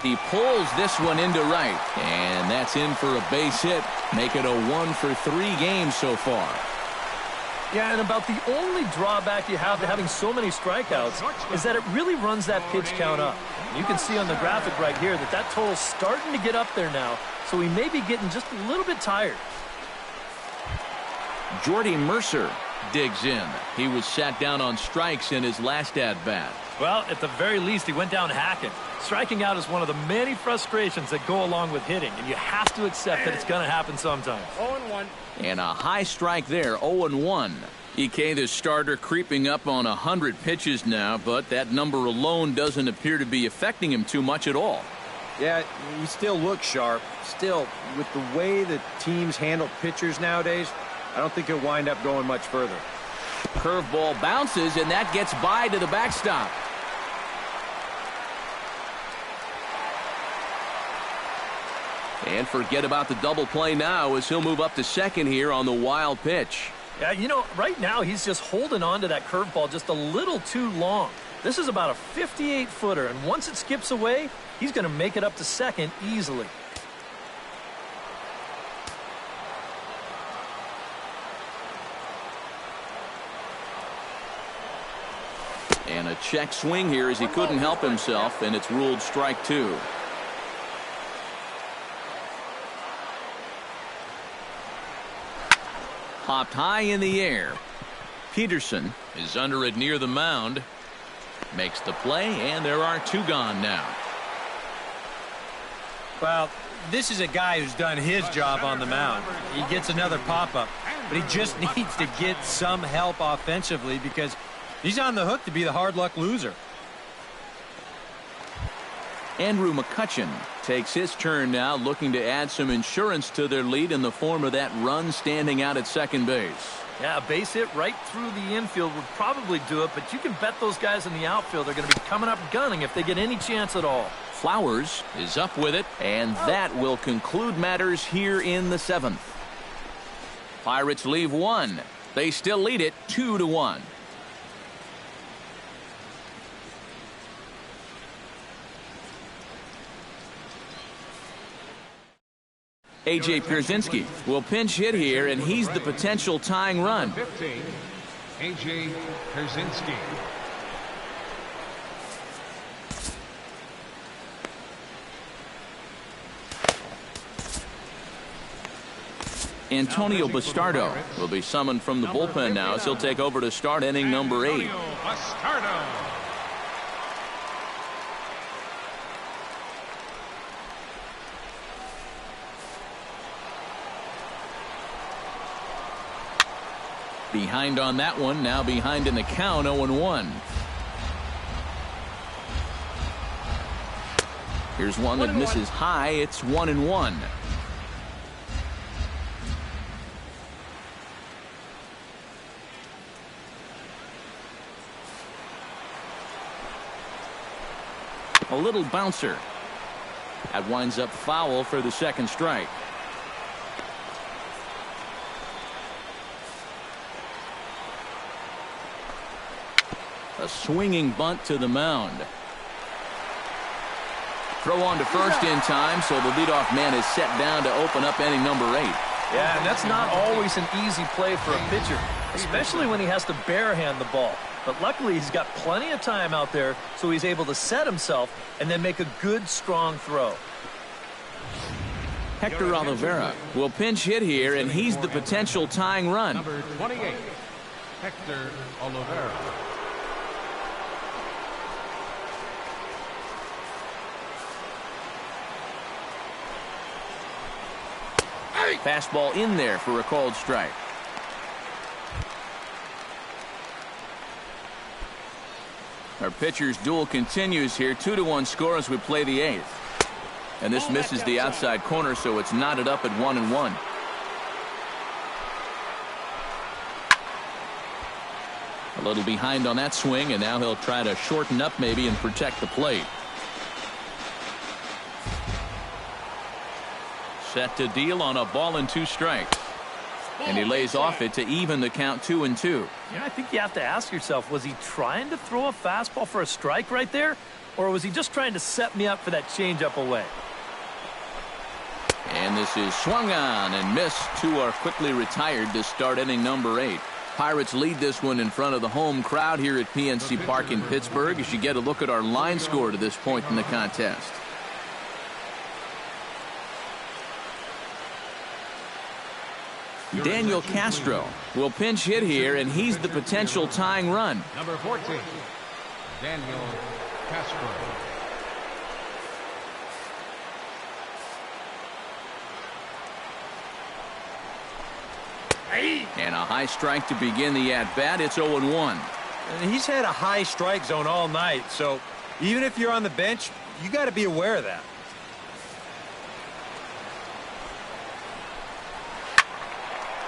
He pulls this one into right, and that's in for a base hit. Make it a 1-for-3 game so far. Yeah, and about the only drawback you have to having so many strikeouts is that it really runs that pitch count up. You can see on the graphic right here that that total's starting to get up there now, so he may be getting just a little bit tired. Jordy Mercer digs in. He was sat down on strikes in his last at-bat. Well, at the very least, he went down hacking. Striking out is one of the many frustrations that go along with hitting, and you have to accept that it's going to happen sometimes. 0-1. And a high strike there, 0-1. EK, the starter, creeping up on 100 pitches now, but that number alone doesn't appear to be affecting him too much at all. Yeah, he still looks sharp. Still, with the way that teams handle pitchers nowadays, I don't think he'll wind up going much further. Curveball bounces, and that gets by to the backstop. And forget about the double play now as he'll move up to second here on the wild pitch. Yeah, you know, right now he's just holding on to that curveball just a little too long. This is about a 58-footer, and once it skips away, he's going to make it up to second easily. And a check swing here as he couldn't help himself, and it's ruled strike two. Popped high in the air. Peterson is under it near the mound. Makes the play, and there are two gone now. Well, this is a guy who's done his job on the mound. He gets another pop-up, but he just needs to get some help offensively because he's on the hook to be the hard luck loser. Andrew McCutchen takes his turn now, looking to add some insurance to their lead in the form of that run standing out at second base. Yeah, a base hit right through the infield would probably do it, but you can bet those guys in the outfield are going to be coming up gunning if they get any chance at all. Flowers is up with it, and that will conclude matters here in the seventh. Pirates leave one. They still lead it 2-1. A.J. Pierzynski will pinch hit here, and he's the potential tying run. 15, A.J. Pierzynski. Antonio Bastardo will be summoned from the bullpen now as he'll take over to start inning number 8. Antonio Bastardo. Behind on that one, now behind in the count, 0-1. Here's one that misses high. It's 1-1. A little bouncer. That winds up foul for the second strike. A swinging bunt to the mound. Throw on to first in time, so the leadoff man is set down to open up inning number 8. Yeah, and that's not always an easy play for a pitcher, especially when he has to barehand the ball. But luckily, he's got plenty of time out there, so he's able to set himself and then make a good, strong throw. Hector Oliveira will pinch hit here, and he's the potential tying run. Number 28, Hector Oliveira. Fastball in there for a called strike. Our pitcher's duel continues here. 2-1 score as we play the 8th. And this misses the outside corner, so it's knotted up at 1-1. A little behind on that swing, and now he'll try to shorten up maybe and protect the plate. Set to deal on a ball and 2 strikes. And he lays off it to even the count 2-2. Yeah, I think you have to ask yourself, was he trying to throw a fastball for a strike right there? Or was he just trying to set me up for that changeup away? And this is swung on and missed. 2 are quickly retired to start inning number 8. Pirates lead this one in front of the home crowd here at PNC Park in Pittsburgh as you get a look at our line score to this point in the contest. Daniel Castro will pinch hit here, and he's the potential tying run. Number 14, Daniel Castro. And a high strike to begin the at-bat. It's 0-1. And he's had a high strike zone all night, so even if you're on the bench, you got to be aware of that.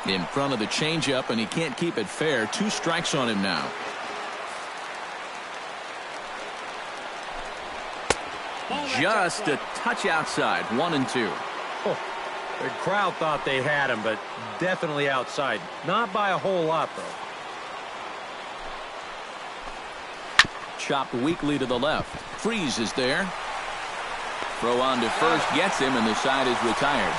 In front of the changeup, and he can't keep it fair. 2 strikes on him now. Just a touch outside. 1-2. Oh, the crowd thought they had him, but definitely outside. Not by a whole lot, though. Chopped weakly to the left. Freeze is there. Throw on to first gets him, and the side is retired.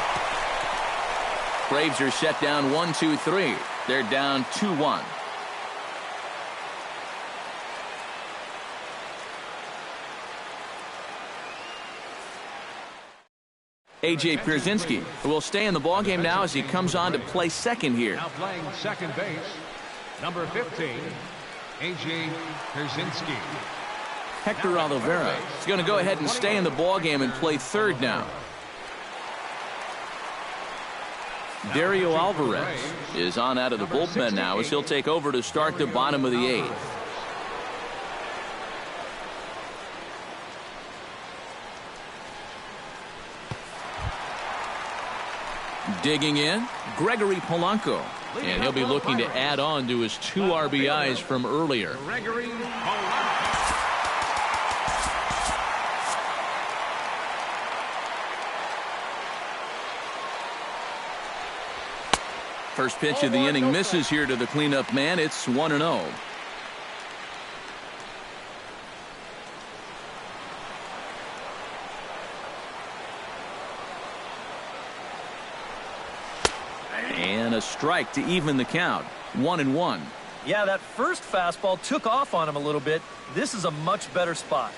Braves are set down 1-2-3. They're down 2-1. A.J. Pierzynski will stay in the ballgame now as he comes on to play second here. Now playing second base, number 15, A.J. Pierzynski. Hector Oliveira is going to go ahead and stay in the ballgame and play third now. Dario Alvarez is on out of the bullpen now as he'll take over to start the bottom of the 8th. Digging in, Gregory Polanco. And he'll be looking to add on to his 2 RBIs from earlier. Gregory Polanco. First pitch of the inning misses here to the cleanup man. It's 1-0. And a strike to even the count. 1-1. Yeah, that first fastball took off on him a little bit. This is a much better spot.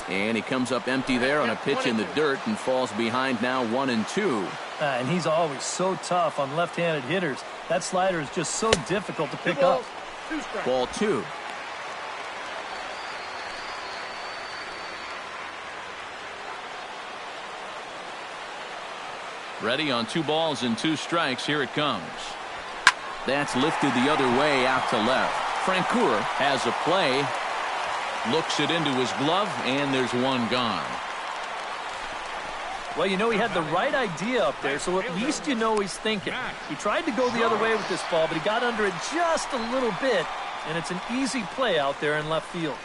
And he comes up empty there on a pitch in the dirt and falls behind now 1-2. And he's always so tough on left-handed hitters. That slider is just so difficult to pick up. Ball 2. Ready on 2 balls and 2 strikes. Here it comes. That's lifted the other way out to left. Francoeur has a play. Looks it into his glove, and there's 1 gone. Well, you know, he had the right idea up there, so at least you know he's thinking. He tried to go the other way with this ball, but he got under it just a little bit, and it's an easy play out there in left field.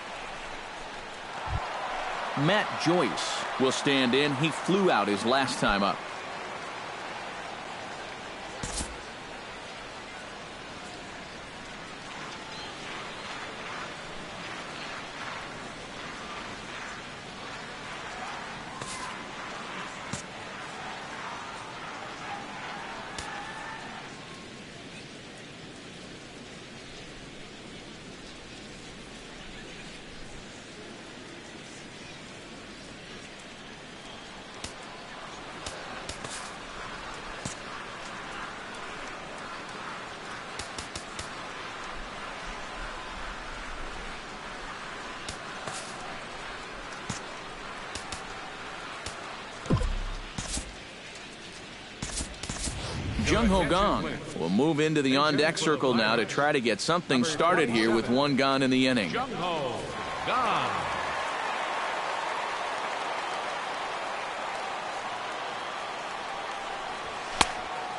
Matt Joyce will stand in. He flew out his last time up. Jung Ho Gong will move into the on-deck circle now to try to get something started here with one gone in the inning. Jung Ho Gong.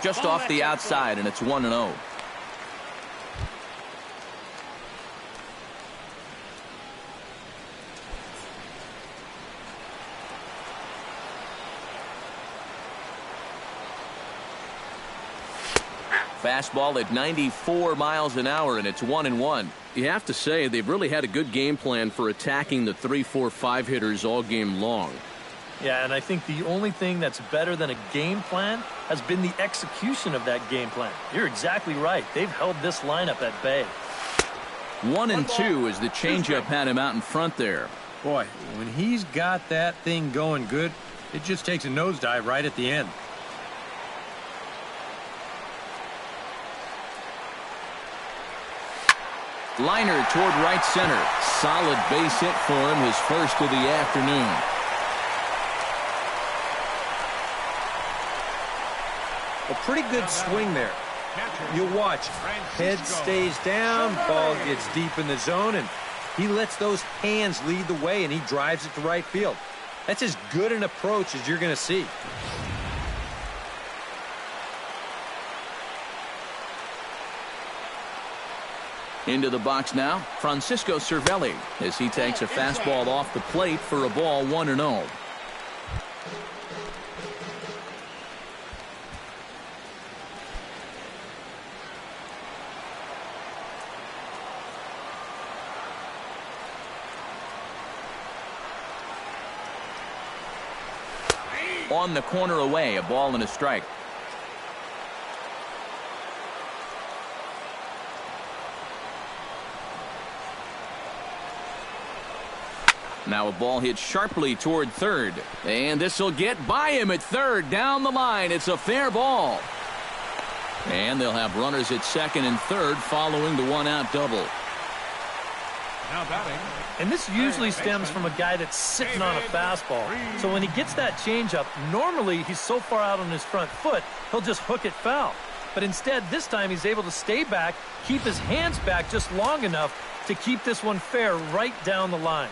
Just off the outside, and it's 1-0. Fastball at 94 miles an hour, and it's 1-1. You have to say they've really had a good game plan for attacking the 3, 4, 5 hitters all game long. Yeah, and I think the only thing that's better than a game plan has been the execution of that game plan. You're exactly right. They've held this lineup at bay. 1-2 as the changeup had him out in front there. Boy, when he's got that thing going good, it just takes a nosedive right at the end. Liner toward right center. Solid base hit for him, his first of the afternoon. A pretty good swing there. You'll watch. Head stays down, ball gets deep in the zone, and he lets those hands lead the way, and he drives it to right field. That's as good an approach as you're going to see. Into the box now, Francisco Cervelli, as he takes a fastball off the plate for a ball, 1-0. On the corner away, a ball and a strike. Now a ball hit sharply toward third. And this will get by him at third. Down the line. It's a fair ball. And they'll have runners at second and third following the one-out double. Now batting. And this usually stems from a guy that's sitting on a fastball. So when he gets that changeup, normally he's so far out on his front foot, he'll just hook it foul. But instead, this time he's able to stay back, keep his hands back just long enough to keep this one fair right down the line.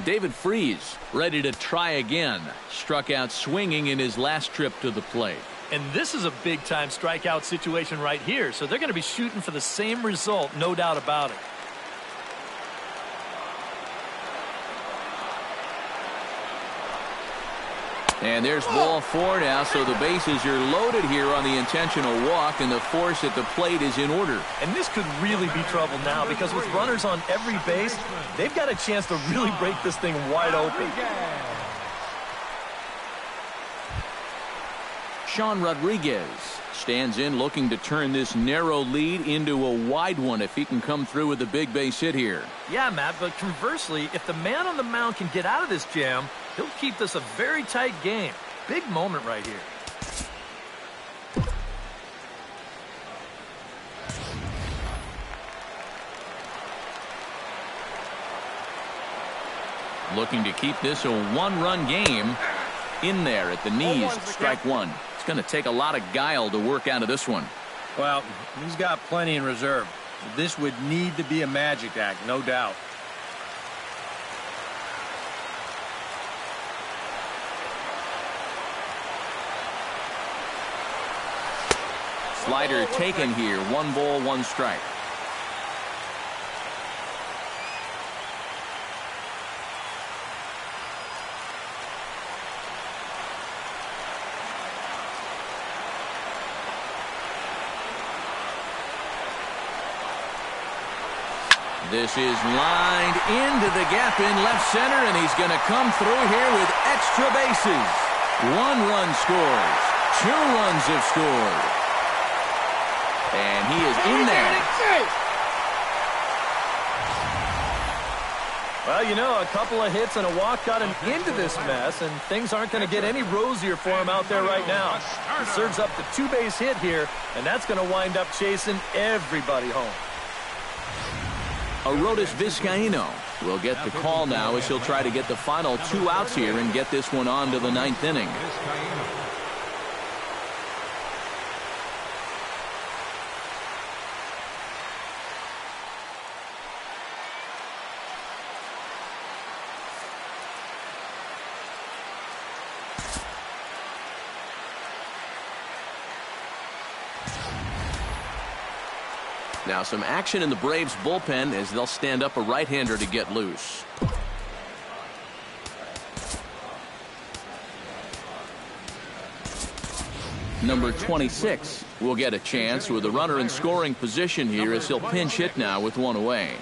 David Freese ready to try again. Struck out swinging in his last trip to the plate. And this is a big-time strikeout situation right here, so they're going to be shooting for the same result, no doubt about it. And there's ball 4 now, so the bases are loaded here on the intentional walk, and the force at the plate is in order. And this could really be trouble now, because with runners on every base, they've got a chance to really break this thing wide open. Sean Rodriguez stands in looking to turn this narrow lead into a wide one if he can come through with a big base hit here. Yeah, Matt, but conversely, if the man on the mound can get out of this jam, he'll keep this a very tight game. Big moment right here. Looking to keep this a one-run game. In there at the knees, strike one. It's going to take a lot of guile to work out of this one. Well, he's got plenty in reserve. This would need to be a magic act, no doubt. Slider taken here. 1 ball, 1 strike. This is lined into the gap in left center, and he's going to come through here with extra bases. 1 run scores. 2 runs have scored. And he is in there. Well, you know, a couple of hits and a walk got him into this mess, and things aren't going to get any rosier for him out there right now. He serves up the 2-base hit here, and that's going to wind up chasing everybody home. Arodys Vizcaíno will get the call now as he'll try to get the final 2 outs here and get this one on to the 9th inning. Now some action in the Braves bullpen as they'll stand up a right-hander to get loose. Number 26 will get a chance with a runner in scoring position here as he'll pinch hit now with one away.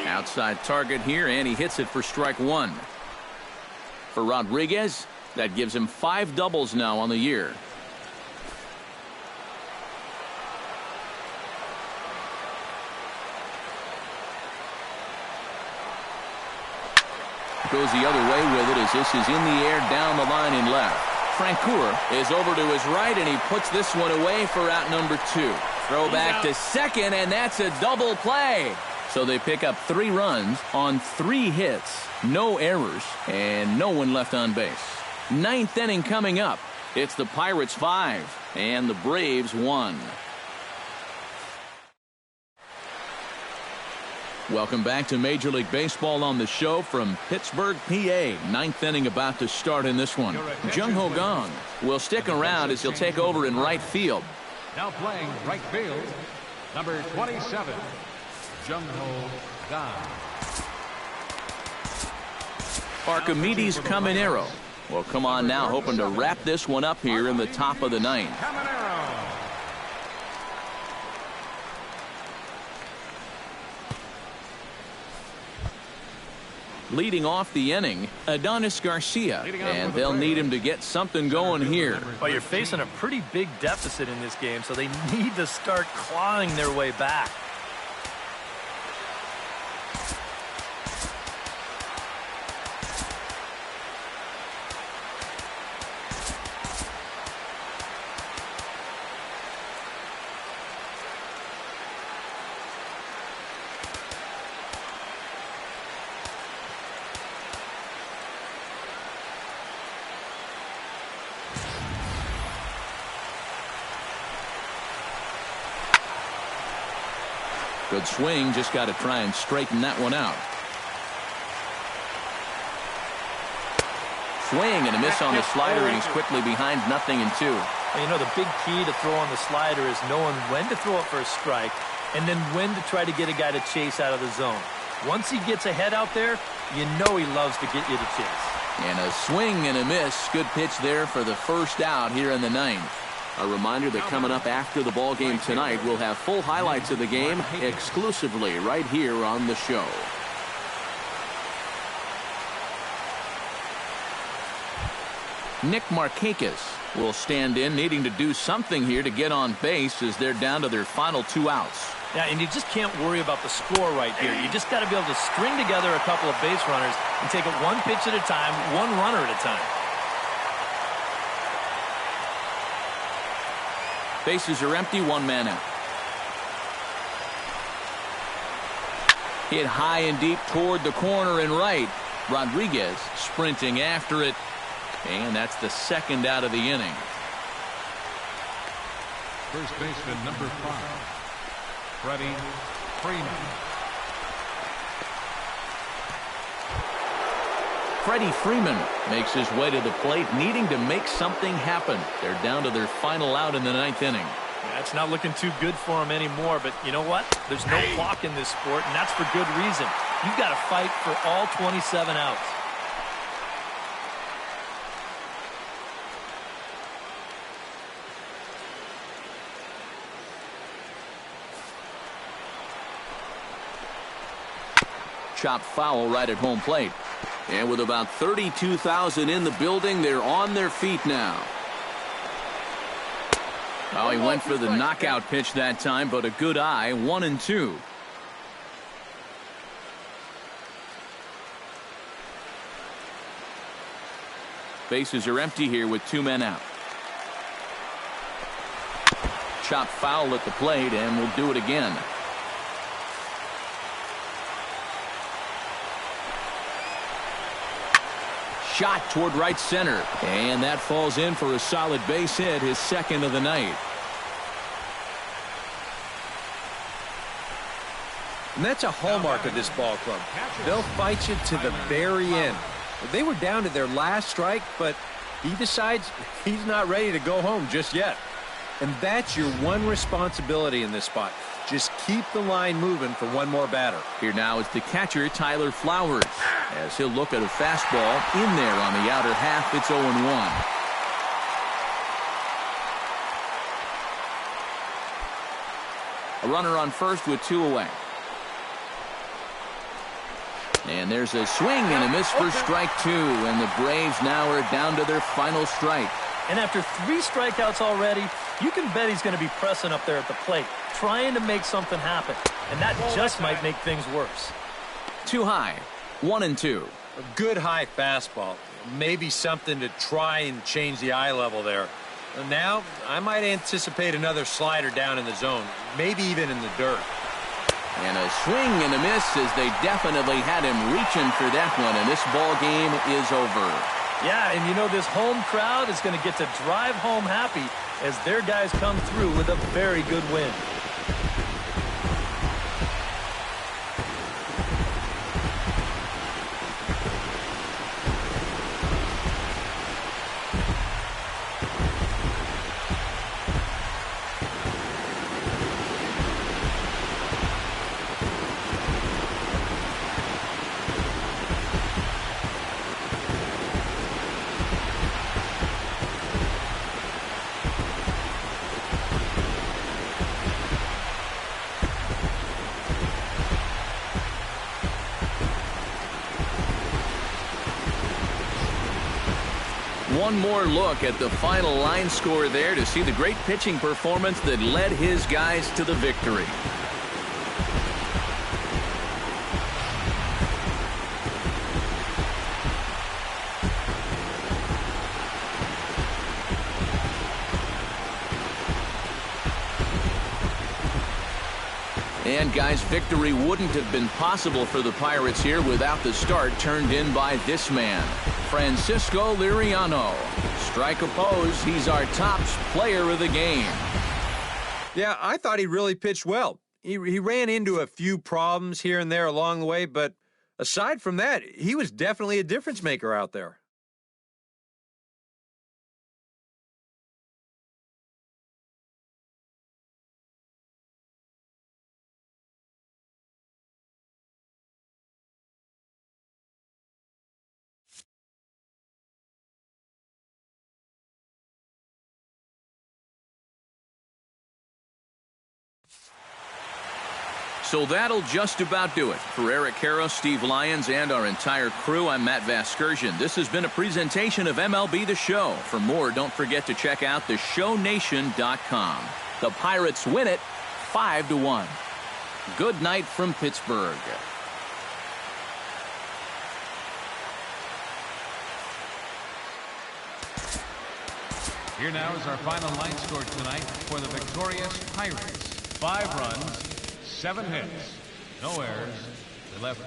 Outside target here, and he hits it for strike one. For Rodriguez, that gives him 5 doubles now on the year. Goes the other way with it as this is in the air down the line in left. Francoeur is over to his right, and he puts this one away for out number 2. Throw back to second, and that's a double play. So they pick up 3 runs on 3 hits, no errors, and no one left on base. 9th inning coming up. It's the Pirates 5 and the Braves 1. Welcome back to Major League Baseball on the show from Pittsburgh, PA. 9th inning about to start in this one. Jung Ho Gong will stick around as he'll take over in right field. Now playing right field, number 27. Jung Ho Gong. Archimedes Caminero will come on now, hoping to wrap this one up here in the top of the 9th. Leading off the inning, Adonis Garcia, and they'll need him to get something going here. Well, you're facing a pretty big deficit in this game, so they need to start clawing their way back. Good swing, just got to try and straighten that one out. Swing and a miss on the slider, and he's quickly behind 0-2. Well, you know, the big key to throw on the slider is knowing when to throw it for a strike and then when to try to get a guy to chase out of the zone. Once he gets ahead out there, you know he loves to get you to chase. And a swing and a miss. Good pitch there for the first out here in the 9th. A reminder that coming up after the ball game tonight, we'll have full highlights of the game exclusively right here on the show. Nick Markakis will stand in, needing to do something here to get on base as they're down to their final 2 outs. Yeah, and you just can't worry about the score right here. You just got to be able to string together a couple of base runners and take it one pitch at a time, one runner at a time. Bases are empty, 1 man out. Hit high and deep toward the corner and right. Rodriguez sprinting after it. And that's the 2nd out of the inning. First baseman number 5, Freddie Freeman. Freddie Freeman makes his way to the plate, needing to make something happen. They're down to their final out in the 9th inning. Yeah, it's not looking too good for him anymore, but you know what? There's no clock in this sport, and that's for good reason. You've got to fight for all 27 outs. Chopped foul right at home plate. And with about 32,000 in the building, they're on their feet now. Oh, he went for the knockout pitch that time, but a good eye, 1-2. Bases are empty here with 2 men out. Chop foul at the plate, and we'll do it again. Shot toward right center, and that falls in for a solid base hit, his second of the night. And that's a hallmark of this ball club. They'll fight you to the very end. They were down to their last strike, but he decides he's not ready to go home just yet. And that's your one responsibility in this spot. Just keep the line moving for one more batter. Here now is the catcher, Tyler Flowers, as he'll look at a fastball in there on the outer half. It's 0-1. A runner on first with 2 away. And there's a swing and a miss for strike 2, and the Braves now are down to their final strike. And after 3 strikeouts already, you can bet he's going to be pressing up there at the plate, trying to make something happen. And that just might make things worse. Too high, 1-2. A good high fastball. Maybe something to try and change the eye level there. Now, I might anticipate another slider down in the zone, maybe even in the dirt. And a swing and a miss as they definitely had him reaching for that one, and this ball game is over. Yeah, and you know this home crowd is going to get to drive home happy as their guys come through with a very good win. One more look at the final line score there to see the great pitching performance that led his guys to the victory. And guys, victory wouldn't have been possible for the Pirates here without the start turned in by this man, Francisco Liriano. Strike opposed, he's our top player of the game. Yeah, I thought he really pitched well. He ran into a few problems here and there along the way, but aside from that, he was definitely a difference maker out there. So that'll just about do it. For Eric Harrow, Steve Lyons, and our entire crew, I'm Matt Vasgersian. This has been a presentation of MLB The Show. For more, don't forget to check out theshownation.com. The Pirates win it 5-1. Good night from Pittsburgh. Here now is our final line score tonight for the victorious Pirates. 5 runs, 7 hits, no errors. They left